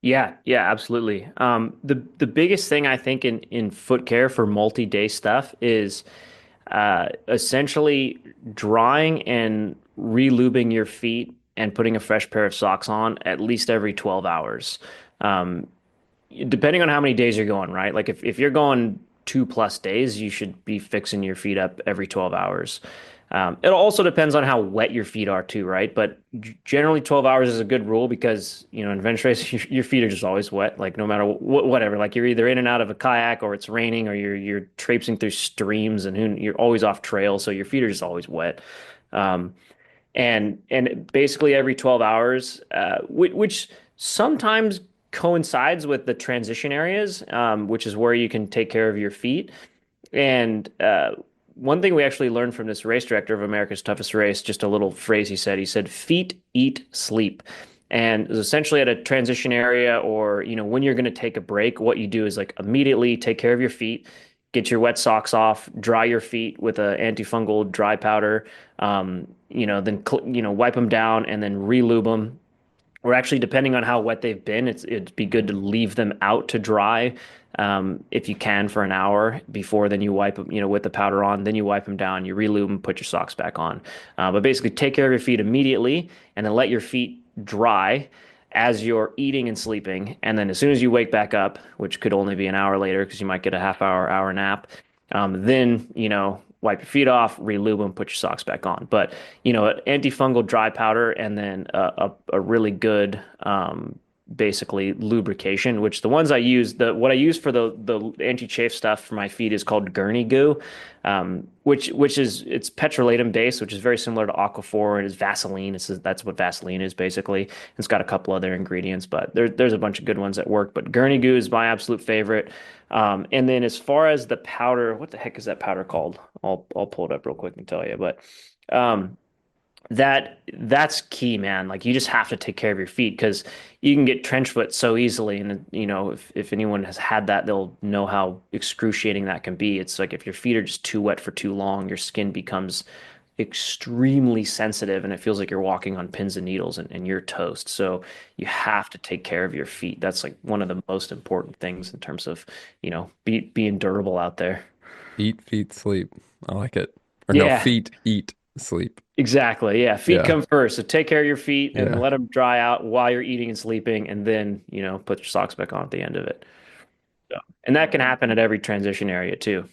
Yeah, yeah, absolutely. The biggest thing I think in foot care for multi-day stuff is essentially drying and re-lubing your feet and putting a fresh pair of socks on at least every 12 hours. Um, Depending on how many days you're going, right? Like if you're going 2+ days, you should be fixing your feet up every 12 hours. It also depends on how wet your feet are too, right? But generally 12 hours is a good rule because, in adventure race, your feet are just always wet, like no matter whatever. Like you're either in and out of a kayak or it's raining or you're traipsing through streams and you're always off trail, so your feet are just always wet. Um, and basically every 12 hours, which sometimes coincides with the transition areas, which is where you can take care of your feet. And one thing we actually learned from this race director of America's Toughest Race, just a little phrase he said, feet, eat, sleep. And it was essentially at a transition area or, when you're going to take a break, what you do is like immediately take care of your feet, get your wet socks off, dry your feet with a antifungal dry powder, then, wipe them down and then re-lube them, or actually depending on how wet they've been, it'd be good to leave them out to dry if you can for an hour before then you wipe them, with the powder on, then you wipe them down, you re-lube them, put your socks back on. But basically take care of your feet immediately and then let your feet dry as you're eating and sleeping. And then as soon as you wake back up, which could only be an hour later because you might get a half hour nap, then, wipe your feet off, re-lube them, put your socks back on. But, antifungal dry powder and then a really good basically lubrication, which the ones I use, the what I use for the anti-chafe stuff for my feet is called gurney goo, which is it's petrolatum based, which is very similar to Aquaphor and is Vaseline. That's what Vaseline is basically. It's got a couple other ingredients, but there's a bunch of good ones that work. But gurney goo is my absolute favorite. And then as far as the powder, what the heck is that powder called? I'll pull it up real quick and tell you. But um, that's key, man. Like you just have to take care of your feet because you can get trench foot so easily. And if anyone has had that, they'll know how excruciating that can be. It's like if your feet are just too wet for too long, your skin becomes extremely sensitive and it feels like you're walking on pins and needles and you're toast. So you have to take care of your feet. That's like one of the most important things in terms of, being durable out there. Eat, feet, sleep. I like it. Or no, Yeah. feet, eat, sleep. Exactly. Yeah. Feet Yeah. come first. So take care of your feet and Yeah. let them dry out while you're eating and sleeping, and then, put your socks back on at the end of it. So, and that can happen at every transition area too.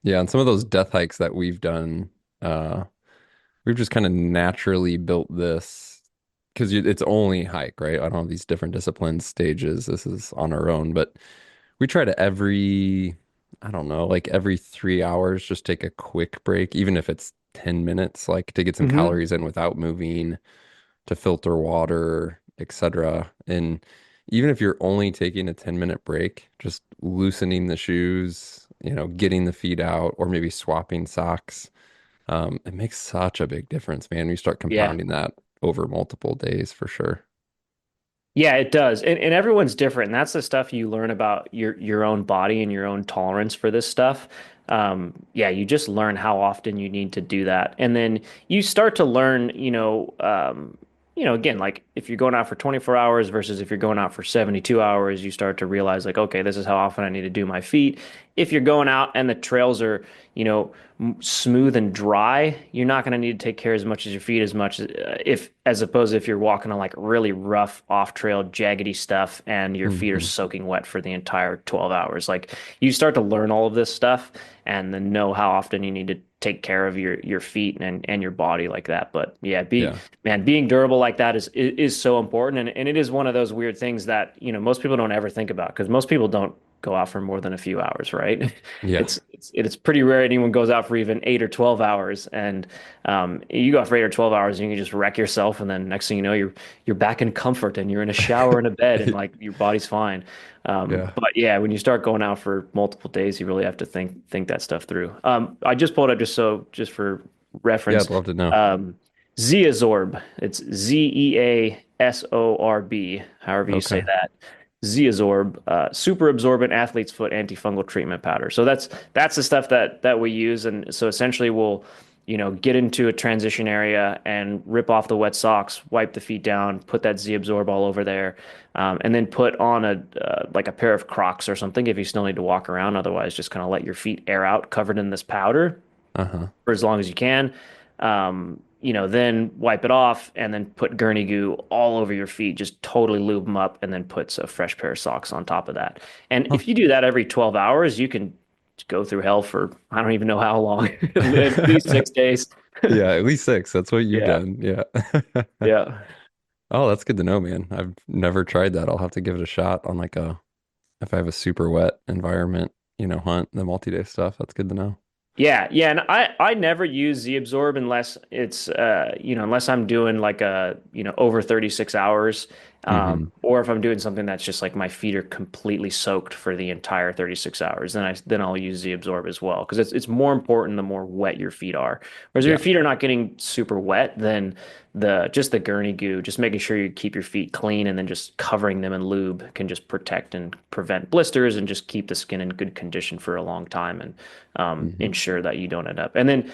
Yeah. And some of those death hikes that we've done, uh, we've just kind of naturally built this because it's only hike, right? I don't have these different disciplines, stages. This is on our own, but we try to I don't know, like every 3 hours, just take a quick break, even if it's 10 minutes, like to get some Hmm. calories in without moving, to filter water, etc. And even if you're only taking a 10-minute break, just loosening the shoes, getting the feet out, or maybe swapping socks, it makes such a big difference, man. You start Yeah. compounding that over multiple days for sure. Yeah, it does. And everyone's different. And that's the stuff you learn about your own body and your own tolerance for this stuff. Yeah, you just learn how often you need to do that. And then you start to learn, again, like if you're going out for 24 hours versus if you're going out for 72 hours, you start to realize like, okay, this is how often I need to do my feet. If you're going out and the trails are, smooth and dry, you're not going to need to take care as much as your feet as much as opposed to if you're walking on like really rough off-trail jaggedy stuff and your feet are Hmm. soaking wet for the entire 12 hours. Like you start to learn all of this stuff and then know how often you need to take care of your feet and your body like that. But yeah, Yeah. being durable like that is so important and it is one of those weird things that, most people don't ever think about because most people don't go out for more than a few hours, right? Yeah. It's pretty rare anyone goes out for even 8 or 12 hours, and you go out for 8 or 12 hours, and you can just wreck yourself, and then next thing you know, you're back in comfort, and you're in a shower in a bed, and like your body's fine. Yeah. But yeah, when you start going out for multiple days, you really have to think that stuff through. I just pulled up just for Yeah, reference, I'd love to know. um, Zeazorb. It's Zeasorb, however you say Okay. that. Zeazorb, super absorbent athlete's foot antifungal treatment powder. So that's the stuff that we use, and so essentially we'll, get into a transition area and rip off the wet socks, wipe the feet down, put that Z-Absorb all over there, and then put on a like a pair of Crocs or something if you still need to walk around. Otherwise, just kind of let your feet air out, covered in this powder Uh-huh. for as long as you can. Then wipe it off and then put gurney goo all over your feet. Just totally lube them up and then put a fresh pair of socks on top of that. And Huh. if you do that every 12 hours, you can go through hell for I don't even know how long, at least 6 days. Yeah, at least six. That's what you've Yeah. done. Yeah. Yeah. Oh, that's good to know, man. I've never tried that. I'll have to give it a shot on if I have a super wet environment, hunt the multi-day stuff. That's good to know. Yeah, yeah, and I never use Z-Absorb unless it's unless I'm doing like a over 36 hours, Hmm. or if I'm doing something that's just like my feet are completely soaked for the entire 36 hours, then I'll use Z-Absorb as well because it's more important the more wet your feet are. Whereas if your Yeah. feet are not getting super wet, then the gurney goo, just making sure you keep your feet clean and then just covering them in lube can just protect and prevent blisters and just keep the skin in good condition for a long time and Hmm. ensure that you don't end up. And then,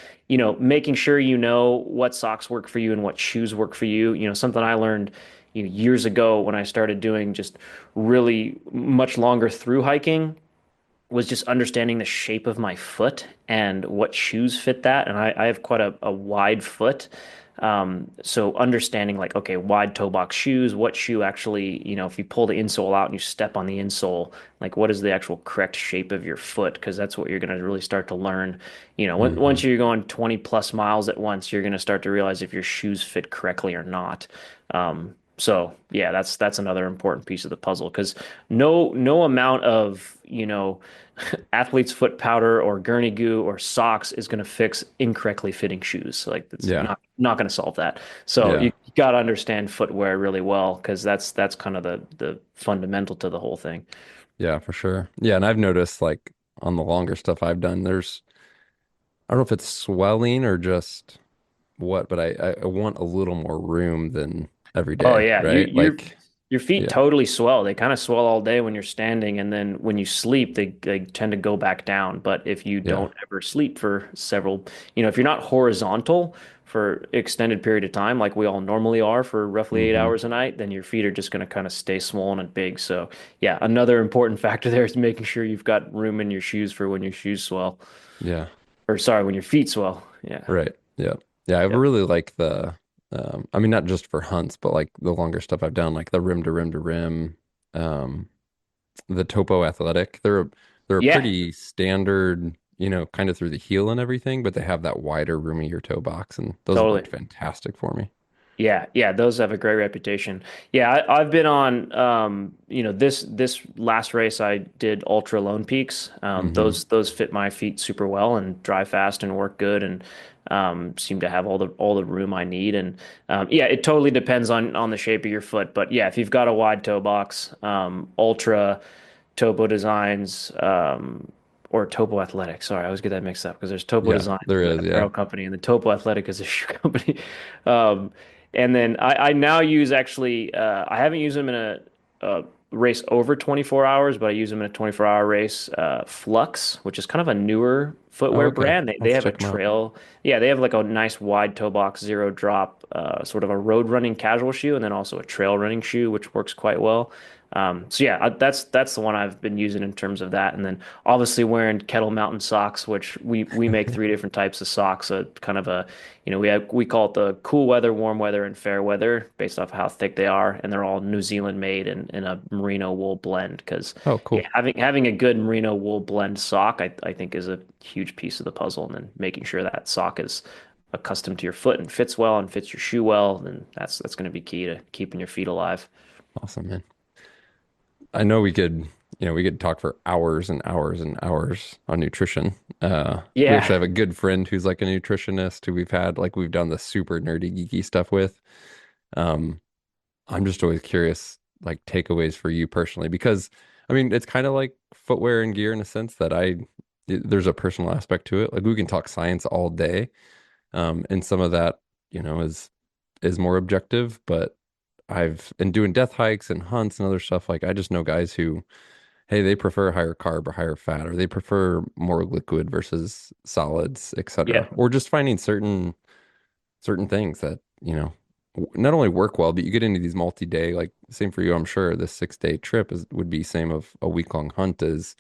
making sure you know what socks work for you and what shoes work for you. Something I learned, years ago when I started doing just really much longer through hiking was just understanding the shape of my foot and what shoes fit that. And I have quite a wide foot. So understanding like, okay, wide toe box shoes, what shoe actually, if you pull the insole out and you step on the insole, like what is the actual correct shape of your foot? Because that's what you're going to really start to learn. Hmm. Once you're going 20 plus miles at once, you're going to start to realize if your shoes fit correctly or not. So yeah, that's another important piece of the puzzle because no amount of, athlete's foot powder or gurney goo or socks is going to fix incorrectly fitting shoes. So, like that's Yeah. not going to solve that. So Yeah. you got to understand footwear really well because that's kind of the fundamental to the whole thing. Yeah, for sure. Yeah, and I've noticed like on the longer stuff I've done, I don't know if it's swelling or just what, but I want a little more room than every Oh day, yeah, right? Like, your feet yeah, totally swell. They kind of swell all day when you're standing, and then when you sleep, they tend to go back down. But if you yeah. don't ever sleep for several, if you're not horizontal for extended period of time, like we all normally are for roughly 8 Hmm. hours a night, then your feet are just going to kind of stay swollen and big. So yeah, another important factor there is making sure you've got room in your shoes for when your shoes swell, Yeah. or sorry, when your feet swell. Yeah. Right. Yeah. Yeah. I Yep. really like I mean, not just for hunts, but like the longer stuff I've done, like the rim to rim to rim, um, the Topo Athletic. They're a Yeah, pretty standard, kind of through the heel and everything, but they have that wider, roomier toe box, and those have totally. worked fantastic for me. Yeah, yeah, those have a great reputation. Yeah, I've been on, this last race I did Ultra Lone Peaks. Hmm. Those fit my feet super well and dry fast and work good and seem to have all the room I need. And yeah, it totally depends on the shape of your foot. But yeah, if you've got a wide toe box, Ultra Topo Designs, or Topo Athletic. Sorry, I always get that mixed up because there's Topo Yeah, Designs, there the is. Yeah. apparel company, and the Topo Athletic is a shoe company. Um, and then I now use actually, I haven't used them in a race over 24 hours, but I use them in a 24-hour race. Flux, which is kind of a newer Oh, footwear okay. brand. They Let's have a check them out. trail. Yeah, they have like a nice wide toe box, zero drop, sort of a road running casual shoe, and then also a trail running shoe, which works quite well. So yeah, that's the one I've been using in terms of that, and then obviously wearing Kettle Mountain socks, which we make three different types of socks. A kind of a, we call it the cool weather, warm weather, and fair weather based off how thick they are, and they're all New Zealand made and in a merino wool blend. Because Oh, yeah, cool. having a good merino wool blend sock, I think is a huge piece of the puzzle, and then making sure that sock is accustomed to your foot and fits well and fits your shoe well, then that's going to be key to keeping your feet alive. Awesome, man. I know we could talk for hours and hours and hours on nutrition. We Yeah. actually have a good friend who's like a nutritionist who we've done the super nerdy geeky stuff with. Um, I'm just always curious, like takeaways for you personally, because I mean, it's kind of like footwear and gear in a sense that there's a personal aspect to it. Like we can talk science all day, and some of that, is more objective, but I've been doing death hikes and hunts and other stuff. Like I just know guys who, hey, they prefer higher carb or higher fat, or they prefer more liquid versus solids, Yeah. etc. Or just finding certain things that, not only work well, but you get into these multi-day, like same for you, I'm sure this 6-day trip would be same of a week-long hunt is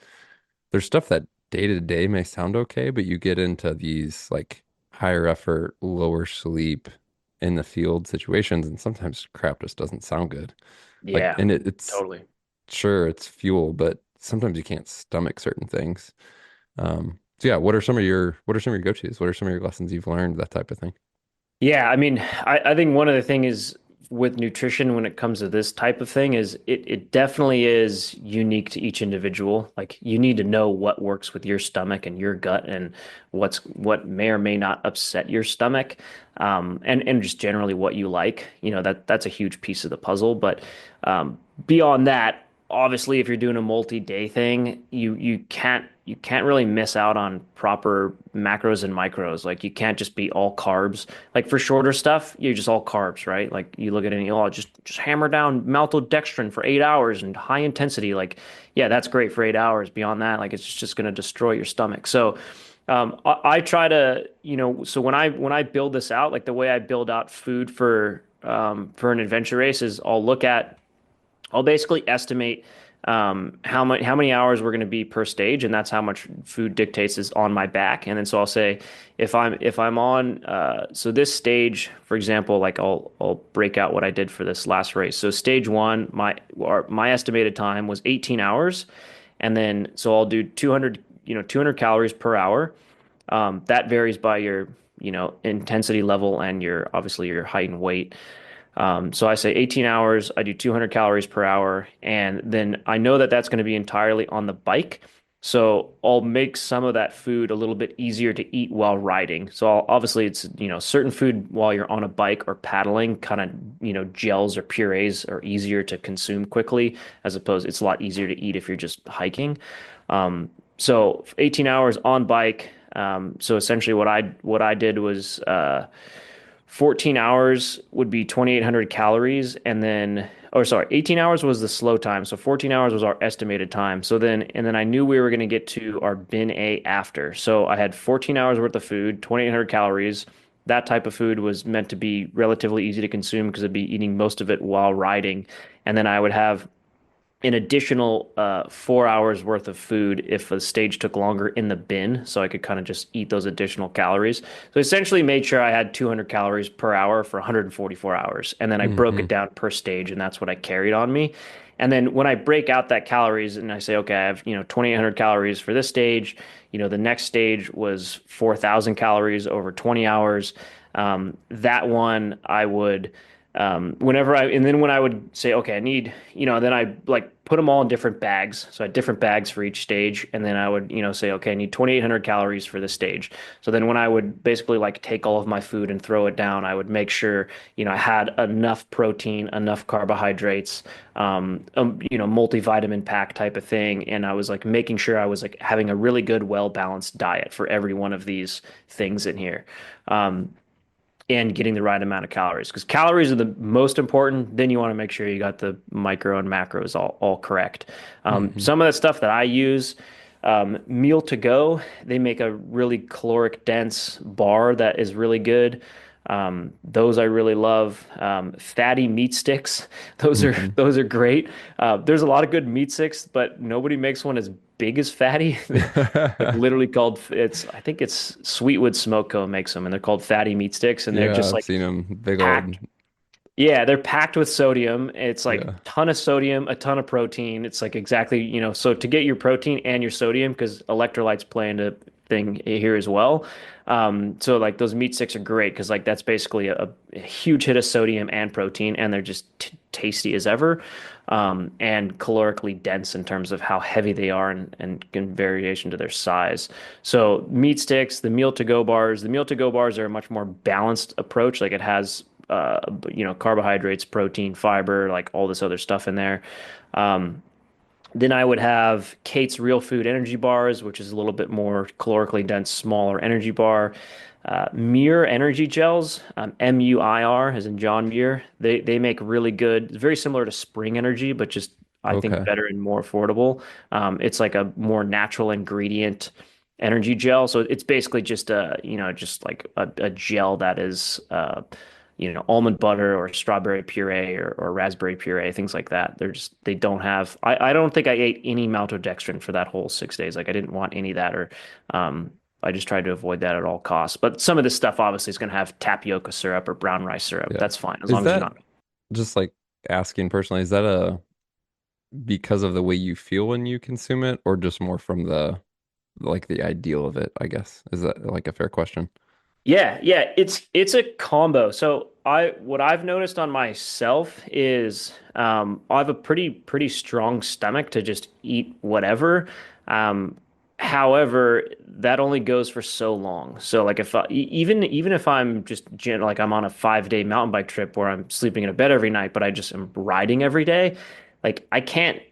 there's stuff that day to day may sound okay, but you get into these like higher effort, lower sleep in the field situations, and sometimes crap just doesn't sound good. Like, Yeah. and it's Totally. sure it's fuel, but sometimes you can't stomach certain things. So yeah, what are some of your go-tos? What are some of your lessons you've learned, that type of thing? Yeah, I mean, I think one of the thing is with nutrition when it comes to this type of thing is it definitely is unique to each individual. Like you need to know what works with your stomach and your gut and what may or may not upset your stomach. And just generally what you like. That's a huge piece of the puzzle. But beyond that, obviously if you're doing a multi-day thing, you can't really miss out on proper macros and micros. Like you can't just be all carbs. Like for shorter stuff, you're just all carbs, right? Like you look at any, oh, just hammer down maltodextrin for 8 hours and high intensity. Like, yeah, that's great for 8 hours. Beyond that, like it's just going to destroy your stomach. So, I try to, so when I build this out, like the way I build out food for an adventure race is I'll basically estimate how many hours we're going to be per stage, and that's how much food dictates is on my back. And then so I'll say if I'm on so this stage, for example, like I'll break out what I did for this last race. So stage one, my estimated time was 18 hours, and then so I'll do 200 calories per hour. That varies by your intensity level and your obviously your height and weight. So I say 18 hours, I do 200 calories per hour, and then I know that that's going to be entirely on the bike. So I'll make some of that food a little bit easier to eat while riding. So obviously it's, certain food while you're on a bike or paddling, kind of, gels or purees are easier to consume quickly, as opposed it's a lot easier to eat if you're just hiking. So 18 hours on bike. So essentially what I did was 14 hours would be 2,800 calories, and then, or sorry, 18 hours was the slow time. So 14 hours was our estimated time. And then I knew we were going to get to our bin A after. So I had 14 hours worth of food, 2,800 calories. That type of food was meant to be relatively easy to consume because I'd be eating most of it while riding. And then I would have an additional 4 hours worth of food if the stage took longer in the bin, so I could kind of just eat those additional calories. So essentially made sure I had 200 calories per hour for 144 hours. And then I broke it Hmm. down per stage, and that's what I carried on me. And then when I break out that calories and I say, okay, I have, 2,800 calories for this stage, the next stage was 4,000 calories over 20 hours. That one I would and then when I would say, okay, I need, then I like put them all in different bags. So I had different bags for each stage. And then I would, say, okay, I need 2,800 calories for this stage. So then when I would basically like take all of my food and throw it down, I would make sure, I had enough protein, enough carbohydrates, multivitamin pack type of thing. And I was like making sure I was like having a really good, well-balanced diet for every one of these things in here. Um, and getting the right amount of calories because calories are the most important. Then you want to make sure you got the micro and macros all correct. Hmm. Some of the stuff that I use, meal to go, they make a really caloric dense bar that is really good. Those I really love. Fatty meat sticks, those are Hmm. those are great. There's a lot of good meat sticks, but nobody makes one as big as fatty. Like literally called I think it's Sweetwood Smoke Co. makes them, and they're called fatty meat sticks, and they're Yeah, just I've like seen them. Big old. packed. Yeah, they're packed with sodium. It's like Yeah. ton of sodium, a ton of protein. It's like exactly, so to get your protein and your sodium, because electrolytes play into thing here as well. So like those meat sticks are great because like that's basically a huge hit of sodium and protein, and they're just t tasty as ever, and calorically dense in terms of how heavy they are and in variation to their size. So meat sticks, the meal to go bars, are a much more balanced approach. Like it has carbohydrates, protein, fiber, like all this other stuff in there. Um, then I would have Kate's Real Food Energy Bars, which is a little bit more calorically dense, smaller energy bar. Muir Energy Gels, Muir, as in John Muir. They make really good, very similar to Spring Energy, but just I think Okay. better and more affordable. It's like a more natural ingredient energy gel, so it's basically just just like a gel that is almond butter or strawberry puree or raspberry puree, things like that. They don't have, I don't think I ate any maltodextrin for that whole 6 days. Like I didn't want any of that um, I just tried to avoid that at all costs. But some of this stuff obviously is going to have tapioca syrup or brown rice syrup. Yeah. That's fine as Is long as you're that not. just like asking personally, is that a because of the way you feel when you consume it, or just more from the like the ideal of it, I guess? Is that like a fair question? Yeah, yeah, it's a combo. So I what I've noticed on myself is I have a pretty strong stomach to just eat whatever. Um, However, that only goes for so long. So like if even if I'm just like I'm on a 5 day mountain bike trip where I'm sleeping in a bed every night, but I just am riding every day, like I can't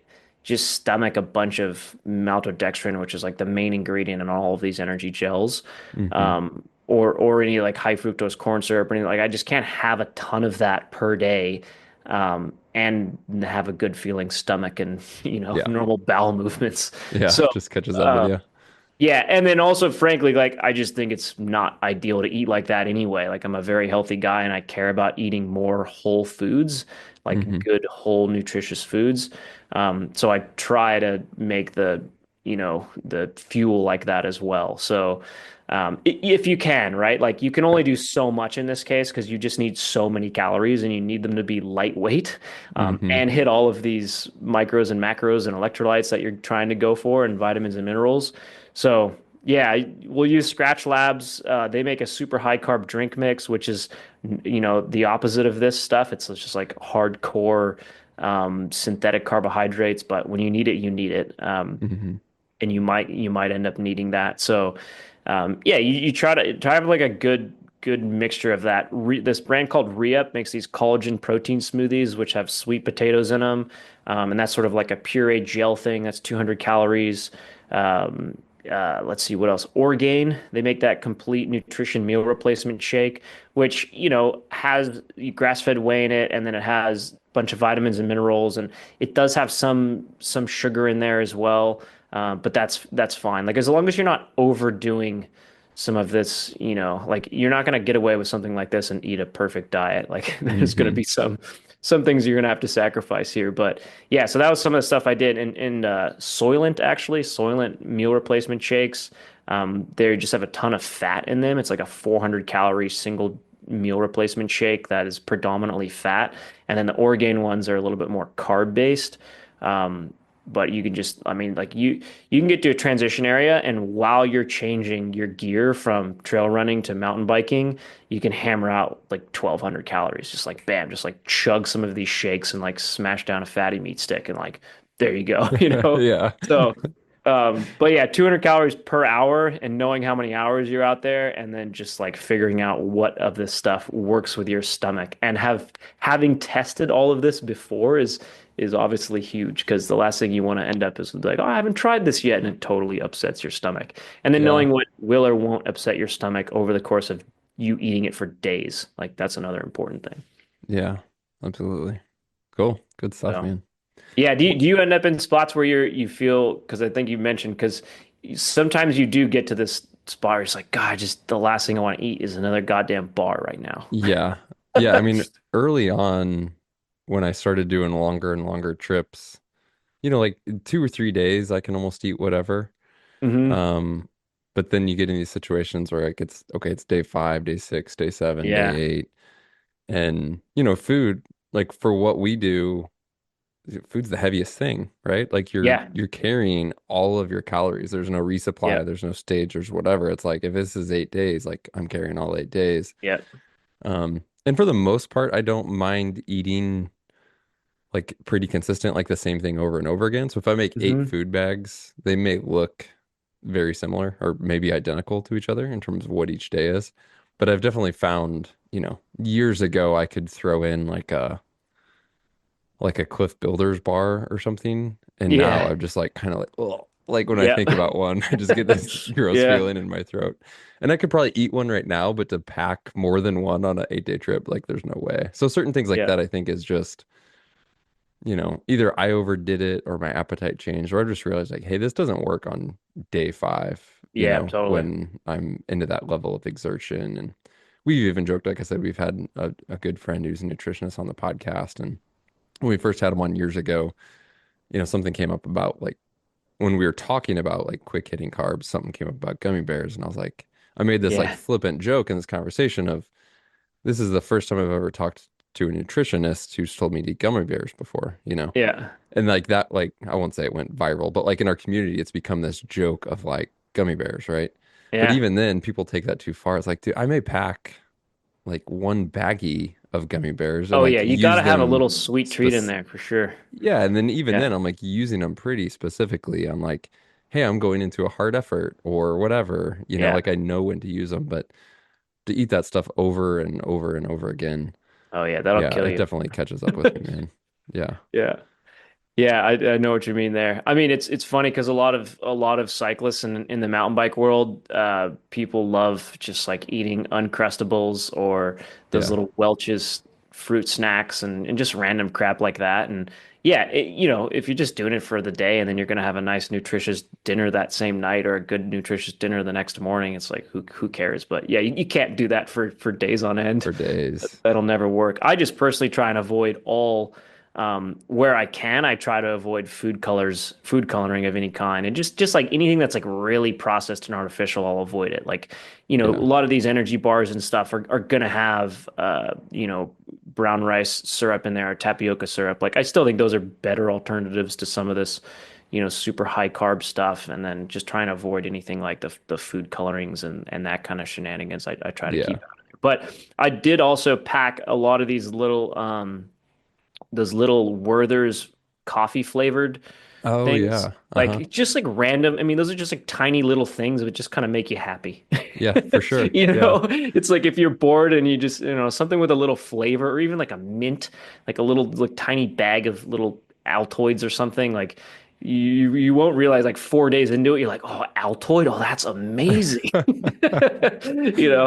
just stomach a bunch of maltodextrin, which is like the main ingredient in all of these energy gels, Hmm. or any like high fructose corn syrup or anything. Like I just can't have a ton of that per day, and have a good feeling stomach and Yeah. normal bowel movements. Yeah. So. Just catches up with Uh, you. yeah, and then also, frankly, like I just think it's not ideal to eat like that anyway. Like I'm a very healthy guy, and I care about eating more whole foods, like Hmm. good whole nutritious foods. So I try to make the fuel like that as well. So if you can, right? Like you can only do so much in this case because you just need so many calories, and you need them to be lightweight, Hmm. and hit all of these micros and macros and electrolytes that you're trying to go for, and vitamins and minerals. So Yeah, we'll use Scratch Labs. They make a super high carb drink mix, which is, the opposite of this stuff. It's just like hardcore synthetic carbohydrates, but when you need it, you need it. Hmm. And you might end up needing that. So, yeah, you try to have like a good mixture of that. This brand called Re-Up makes these collagen protein smoothies, which have sweet potatoes in them, and that's sort of like a puree gel thing. That's 200 calories. Let's see what else. Orgain, they make that complete nutrition meal replacement shake, which has grass-fed whey in it, and then it has a bunch of vitamins and minerals, and it does have some sugar in there as well. But that's fine. Like as long as you're not overdoing some of this, like you're not gonna get away with something like this and eat a perfect diet. Like there's gonna Hmm. be some things you're gonna have to sacrifice here. But yeah, so that was some of the stuff I did in Soylent actually, Soylent meal replacement shakes. They just have a ton of fat in them. It's like a 400 calorie single meal replacement shake that is predominantly fat, and then the Orgain ones are a little bit more carb based. But you can just, I mean, like you can get to a transition area, and while you're changing your gear from trail running to mountain biking, you can hammer out like 1,200 calories, just like bam, just like chug some of these shakes and like smash down a fatty meat stick, and like there you go, Yeah. So, but yeah, 200 calories per hour, and knowing how many hours you're out there, and then just like figuring out what of this stuff works with your stomach, and having tested all of this before is obviously huge because the last thing you want to end up is like, oh, I haven't tried this yet, and it totally upsets your stomach. And then Yeah. knowing what will or won't upset your stomach over the course of you eating it for days, like that's another important thing. Yeah. Absolutely. Cool. Good stuff, So. man. Yeah, do Wh- you, do you end up in spots where you feel, because I think you mentioned, because sometimes you do get to this spot where it's like, God, just the last thing I want to eat is another goddamn bar right now. Yeah. Yeah. I mean, early on when I started doing longer and longer trips, like 2 or 3 days, I can almost eat whatever. Hmm. Um, but then you get in these situations where like it's okay, it's day 5, day 6, day 7, day Yeah. 8. And, food, like for what we do, food's the heaviest thing, right? Like you're Yeah. you're carrying all of your calories. There's no resupply, Yep. there's no stage, there's whatever. It's like if this is 8 days, like I'm carrying all 8 days. Yep. And for the most part, I don't mind eating like pretty consistent, like the same thing over and over again. So if I make eight Hmm. food bags, they may look very similar or maybe identical to each other in terms of what each day is. But I've definitely found, years ago I could throw in like a Cliff Builders bar or something. And now Yeah. I'm just like kind of like, oh, like when I Yep. think about one, I just get this gross Yeah. feeling in my throat. And I could probably eat one right now, but to pack more than one on an 8 day trip, like there's no way. So certain things like Yeah. that I think is just, either I overdid it or my appetite changed, or I just realized like, hey, this doesn't work on day 5, Yeah, totally. when I'm into that level of exertion. And we've even joked, like I said, we've had a good friend who's a nutritionist on the podcast. And when we first had him on years ago, something came up about like when we were talking about like quick hitting carbs, something came up about gummy bears. And I was like, I made this like Yeah. flippant joke in this conversation of this is the first time I've ever talked to a nutritionist who's told me to eat gummy bears before. Yeah. And like that, like I won't say it went viral, but like in our community, it's become this joke of like gummy bears, right? But Yeah. even then, people take that too far. It's like, dude, I may pack like one baggie of gummy bears and Oh like yeah, you got use to have a them little sweet treat in there for sure. yeah, and then even Yeah. then, I'm like using them pretty specifically. I'm like, hey, I'm going into a hard effort or whatever, Yeah. like I know when to use them, but to eat that stuff over and over and over again, Oh yeah, that'll yeah, kill it you. definitely catches up with me, man. Yeah, Yeah. Yeah, I know what you mean there. I mean, it's funny because a lot of cyclists in the mountain bike world, people love just like eating Uncrustables or those yeah, little Welch's fruit snacks and just random crap like that. And yeah, if you're just doing it for the day and then you're gonna have a nice nutritious dinner that same night or a good nutritious dinner the next morning, it's like who cares? But yeah, you can't do that for days on end. for days. That'll never work. I just personally try and avoid all where I can, I try to avoid food coloring of any kind, and just like anything that's like really processed and artificial, I'll avoid it. Like, a Yeah, lot of these energy bars and stuff are gonna have brown rice syrup in there or tapioca syrup. Like, I still think those are better alternatives to some of this, super high carb stuff, and then just trying to avoid anything like the food colorings and that kind of shenanigans. I try to Yeah. keep out of there. But I did also pack a lot of those little Werther's coffee flavored Oh things. yeah. Uh-huh. Like just like random. I mean, those are just like tiny little things that just kind of make you happy. Yeah, for sure. Yeah. It's like if you're bored and you just, something with a little flavor or even like a mint, like a little like tiny bag of little Altoids or something, like you won't realize like 4 days into it, you're like, oh, Altoid, oh, that's amazing.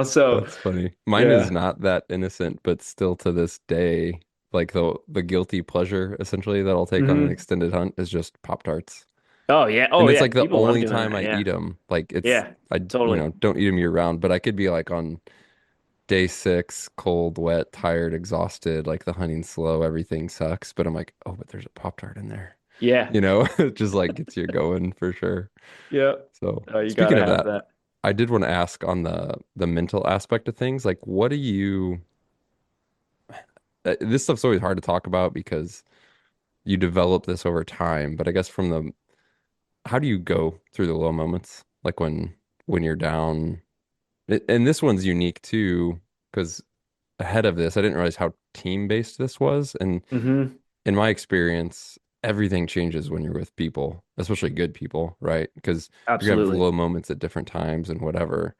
So That's funny. Mine is yeah. not that innocent, but still to this day, like the guilty pleasure essentially that I'll take on an Hmm. extended hunt is just Pop-Tarts. Oh yeah. Oh And it's yeah. like the People love only doing time that. I Yeah. eat them. Like it's Yeah. I Totally. don't eat them year round, but I could be like on day 6, cold, wet, tired, exhausted, like the hunting's slow, everything sucks, but I'm like, "Oh, but there's a Pop-Tart in there." Yeah. It just like gets you going for sure. Yeah. So, Oh, you speaking gotta of have that, that. I did want to ask on the mental aspect of things, like what do you this stuff's always hard to talk about because you develop this over time, but I guess from the how do you go through the low moments? Like when you're down. And this one's unique too, because ahead of this, I didn't realize how team-based this was. And Hmm. in my experience, everything changes when you're with people, especially good people, right? Because you're gonna have Absolutely. low moments at different times and whatever,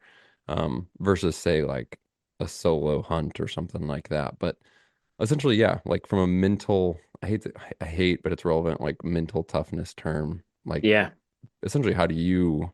versus say like a solo hunt or something like that. But essentially, yeah, like from a mental, I hate, but it's relevant, like mental toughness term. Like Yeah. essentially, how do you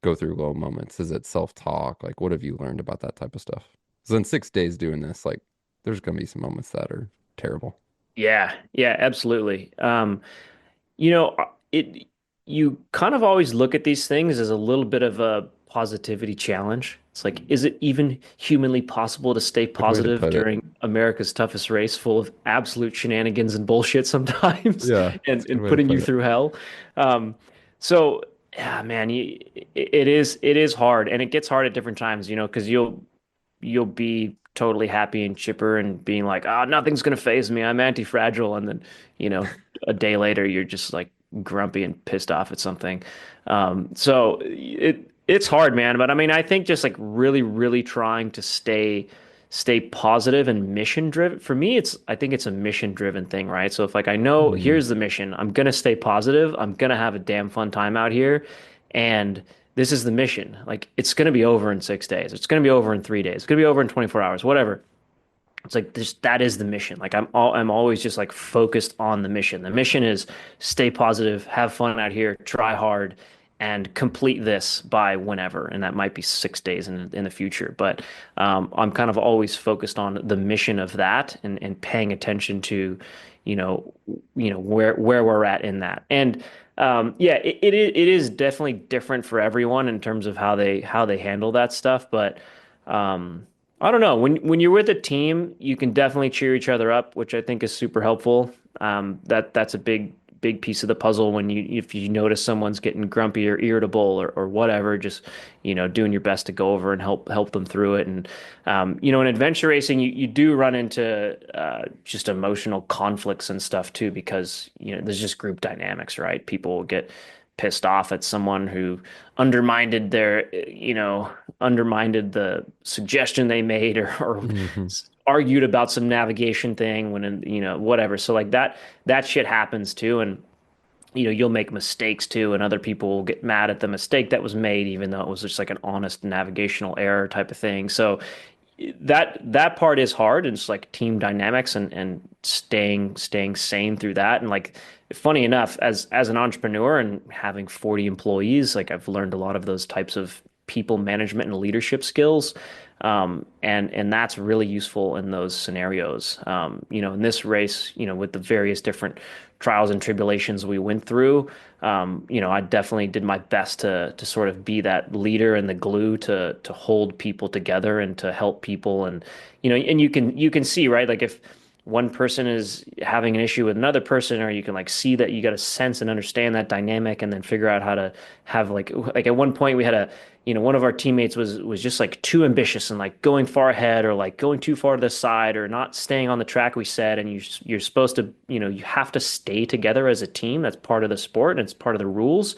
go through low moments? Is it self-talk? Like, what have you learned about that type of stuff? So in 6 days doing this, like, there's gonna be some moments that are terrible. Yeah. Yeah, absolutely. You know, it you kind of always look at these things as a little bit of a positivity challenge. It's like, is it even humanly possible to stay Good way to positive put it. during America's toughest race, full of absolute shenanigans and bullshit sometimes, Yeah, and it's a good way to putting you put it. through hell? Um, so yeah, man, it is hard, and it gets hard at different times, because you'll be totally happy and chipper and being like, oh, nothing's gonna faze me. I'm anti-fragile. And then, you know, a day later you're just like grumpy and pissed off at something. So it's hard, man. But I mean, I think just like really, really trying to stay positive and mission driven. For me, I think it's a mission driven thing, right? So if like I know Mm, here's the mission, I'm gonna stay positive, I'm gonna have a damn fun time out here. And this is the mission. Like it's going to be over in 6 days. It's going to be over in 3 days. It's going to be over in 24 hours, whatever. It's like this, that is the mission. Like I'm always just like focused on the mission. The mission is stay positive, have fun out here, try hard, and complete this by whenever. And that might be 6 days in the future. But I'm kind of always focused on the mission of that and paying attention to, you know, where we're at in that. And yeah, it is definitely different for everyone in terms of how they handle that stuff. But um, I don't know. When you're with a team, you can definitely cheer each other up, which I think is super helpful. That's a big piece of the puzzle when if you notice someone's getting grumpy or irritable or whatever, just doing your best to go over and help them through it. And in adventure racing, you do run into just emotional conflicts and stuff too, because there's just group dynamics, right? People will get pissed off at someone who undermined undermined the suggestion they made or hmm. argued about some navigation thing when whatever. So like that shit happens too, and you'll make mistakes too, and other people will get mad at the mistake that was made, even though it was just like an honest navigational error type of thing. So that part is hard, and it's like team dynamics and staying sane through that. And like funny enough, as an entrepreneur and having 40 employees, like I've learned a lot of those types of people management and leadership skills. And that's really useful in those scenarios. In this race, with the various different trials and tribulations we went through, I definitely did my best to sort of be that leader and the glue to hold people together and to help people. And and you can see, right, like if one person is having an issue with another person, or you can like see that you got to sense and understand that dynamic and then figure out how to have like at one point we had a one of our teammates was just like too ambitious and like going far ahead or like going too far to the side or not staying on the track we said, and you're supposed to, you have to stay together as a team. That's part of the sport and it's part of the rules.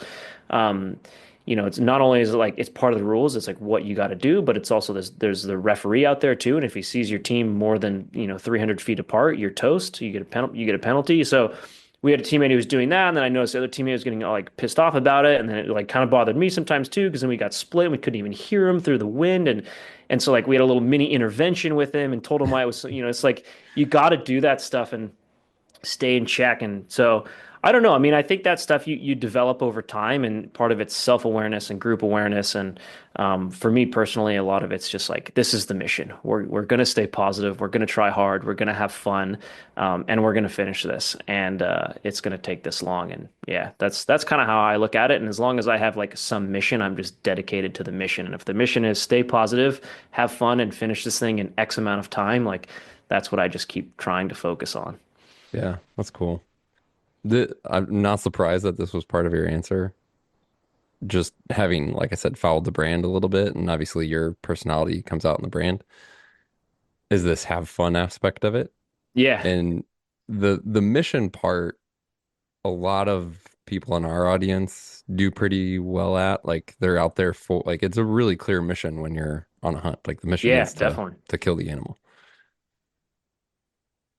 Um, it's not only is it like it's part of the rules, it's like what you got to do, but it's also there's the referee out there too, and if he sees your team more than 300 feet apart, you're toast. You get a penalty. You get a penalty. So we had a teammate who was doing that, and then I noticed the other teammate was getting like pissed off about it, and then it like kind of bothered me sometimes too, because then we got split, and we couldn't even hear him through the wind, and so like we had a little mini intervention with him and told him why it was, it's like you got to do that stuff and stay in check. And so I don't know. I mean, I think that stuff you develop over time, and part of it's self-awareness and group awareness. And for me personally, a lot of it's just like this is the mission. We're gonna stay positive. We're gonna try hard. We're gonna have fun, and we're gonna finish this. And it's gonna take this long. And yeah, that's kind of how I look at it. And as long as I have like some mission, I'm just dedicated to the mission. And if the mission is stay positive, have fun, and finish this thing in X amount of time, like that's what I just keep trying to focus on. Yeah, that's cool. I'm not surprised that this was part of your answer. Just having, like I said, followed the brand a little bit, and obviously your personality comes out in the brand, is this have fun aspect of it. Yeah. And the mission part, a lot of people in our audience do pretty well at. Like they're out there for like it's a really clear mission when you're on a hunt. Like the mission Yeah, is definitely. to kill the animal.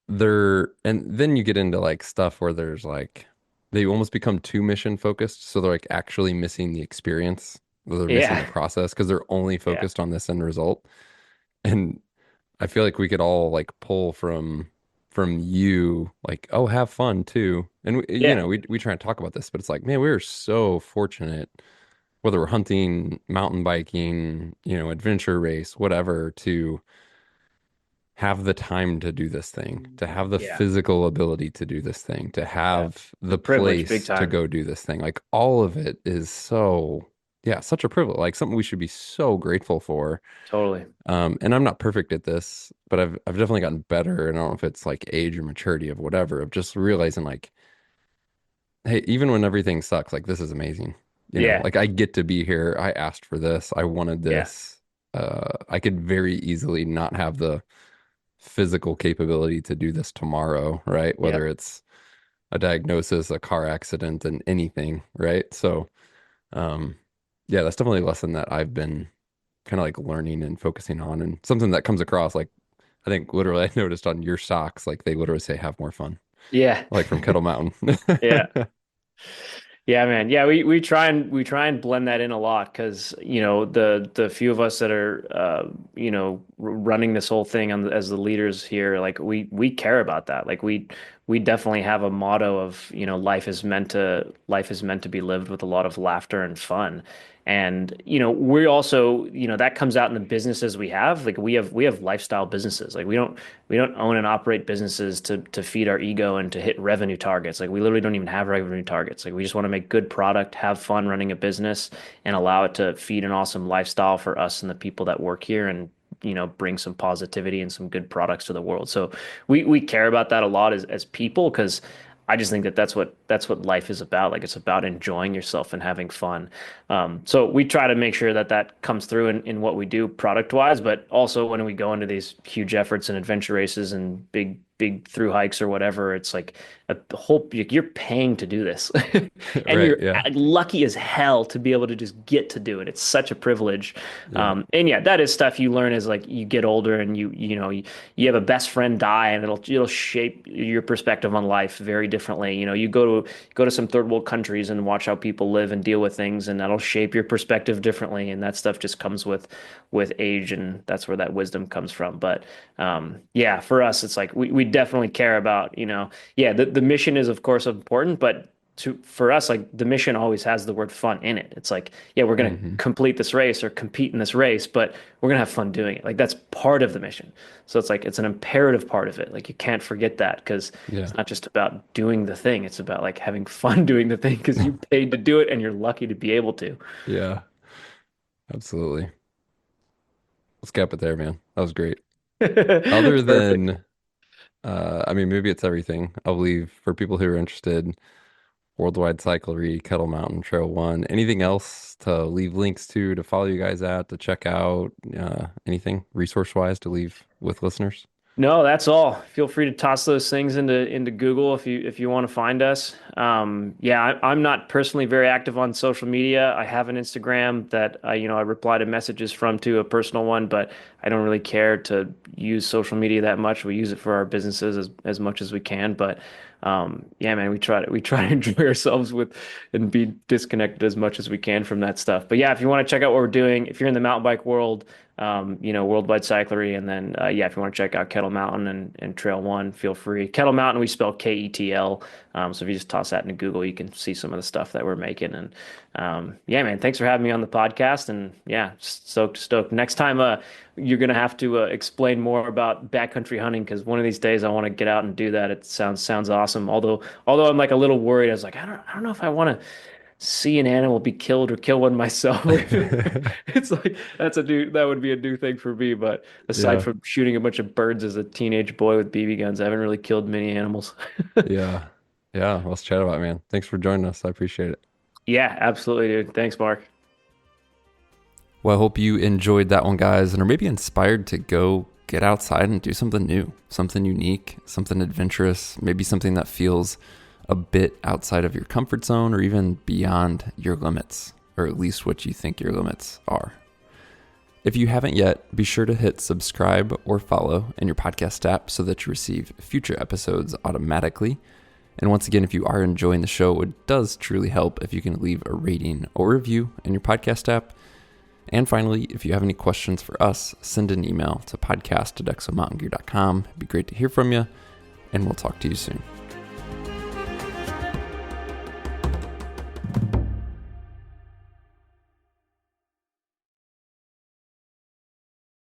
And then you get into like stuff where there's like they almost become too mission focused, so they're like actually missing the experience. They're missing the Yeah. process because they're only Yeah. focused on this end result. And I feel like we could all like pull from you like, oh, have fun too. And Yeah. we try and talk about this, but it's like, man, we are so fortunate, whether we're hunting, mountain biking, adventure race, whatever, to have the time to do this thing, to have the Yeah. physical ability to do this thing, to Yeah. have It's a the privilege, big place to time. go do this thing. Like all of it is so, yeah, such a privilege, like something we should be so grateful for. Totally. And I'm not perfect at this, but I've definitely gotten better. And I don't know if it's like age or maturity of whatever, of just realizing like, hey, even when everything sucks, like this is amazing. Yeah. Like I get to be here. I asked for this. I wanted Yeah. this. I could very easily not have the physical capability to do this tomorrow, right? Whether Yep. it's a diagnosis, a car accident, and anything, right? So, um, yeah, that's definitely a lesson that I've been kind of like learning and focusing on, and something that comes across like I think literally I noticed on your socks, like they literally say have more fun, Yeah. like from Kettle Mountain. Yeah. Yeah, man. Yeah, we try and blend that in a lot because the few of us that are running this whole thing as the leaders here, like we care about that. Like we definitely have a motto of life is meant to be lived with a lot of laughter and fun. And we also, that comes out in the businesses we have. Like we have lifestyle businesses. Like we don't own and operate businesses to feed our ego and to hit revenue targets. Like we literally don't even have revenue targets. Like we just want to make good product, have fun running a business, and allow it to feed an awesome lifestyle for us and the people that work here, and bring some positivity and some good products to the world. So we care about that a lot as people, because I just think that that's what life is about. Like it's about enjoying yourself and having fun. So we try to make sure that that comes through in what we do product wise, but also when we go into these huge efforts and adventure races and big through hikes or whatever, it's like a whole you're paying to do this, and Right, you're yeah. lucky as hell to be able to just get to do it. It's such a privilege. Yeah. And yeah, that is stuff you learn as like you get older, and you have a best friend die, and it'll shape your perspective on life very differently. You go to some third world countries and watch how people live and deal with things, and that'll shape your perspective differently. And that stuff just comes with age, and that's where that wisdom comes from. But yeah, for us, it's like we definitely care about, yeah, the mission is of course important, but for us, like the mission always has the word fun in it. It's like, yeah, we're gonna Hmm. complete this race or compete in this race, but we're gonna have fun doing it. Like that's part of the mission. So it's like it's an imperative part of it. Like you can't forget that, because Yeah. it's not just about doing the thing. It's about like having fun doing the thing because you paid to do it and you're lucky to be able to. Yeah, absolutely. Let's cap it there, man. That was great. Other Perfect. than I mean, maybe it's everything. I'll leave for people who are interested. Worldwide Cyclery, Kettle Mountain, Trail One. Anything else to leave links to follow you guys at, to check out? Anything resource wise to leave with listeners? No, that's all. Feel free to toss those things into Google if you want to find us. Yeah, I'm not personally very active on social media. I have an Instagram that I reply to messages from, to a personal one, but I don't really care to use social media that much. We use it for our businesses as much as we can, but yeah, man, we try to enjoy ourselves with and be disconnected as much as we can from that stuff. But yeah, if you want to check out what we're doing, if you're in the mountain bike world, Worldwide Cyclery, and then yeah, if you want to check out Kettle Mountain and Trail One, feel free. Kettle Mountain, we spell Ketl. So if you just toss that into Google, you can see some of the stuff that we're making. And yeah, man, thanks for having me on the podcast. And yeah, stoked. Next time, you're gonna have to explain more about backcountry hunting because one of these days I want to get out and do that. It sounds awesome. Although I'm like a little worried. I was like, I don't know if I want to see an animal be killed or kill one myself. It's like that would be a new thing for me. But aside Yeah, from shooting a bunch of birds as a teenage boy with BB guns, I haven't really killed many animals. yeah, yeah. Let's chat about it, man. Thanks for joining us. I appreciate it. Yeah, absolutely, dude. Thanks, Mark. Well, I hope you enjoyed that one, guys, and are maybe inspired to go get outside and do something new, something unique, something adventurous, maybe something that feels a bit outside of your comfort zone or even beyond your limits, or at least what you think your limits are. If you haven't yet, be sure to hit subscribe or follow in your podcast app so that you receive future episodes automatically. And once again, if you are enjoying the show, it does truly help if you can leave a rating or review in your podcast app. And finally, if you have any questions for us, send an email to podcast@exomountaingear.com. It'd be great to hear from you, and we'll talk to you soon.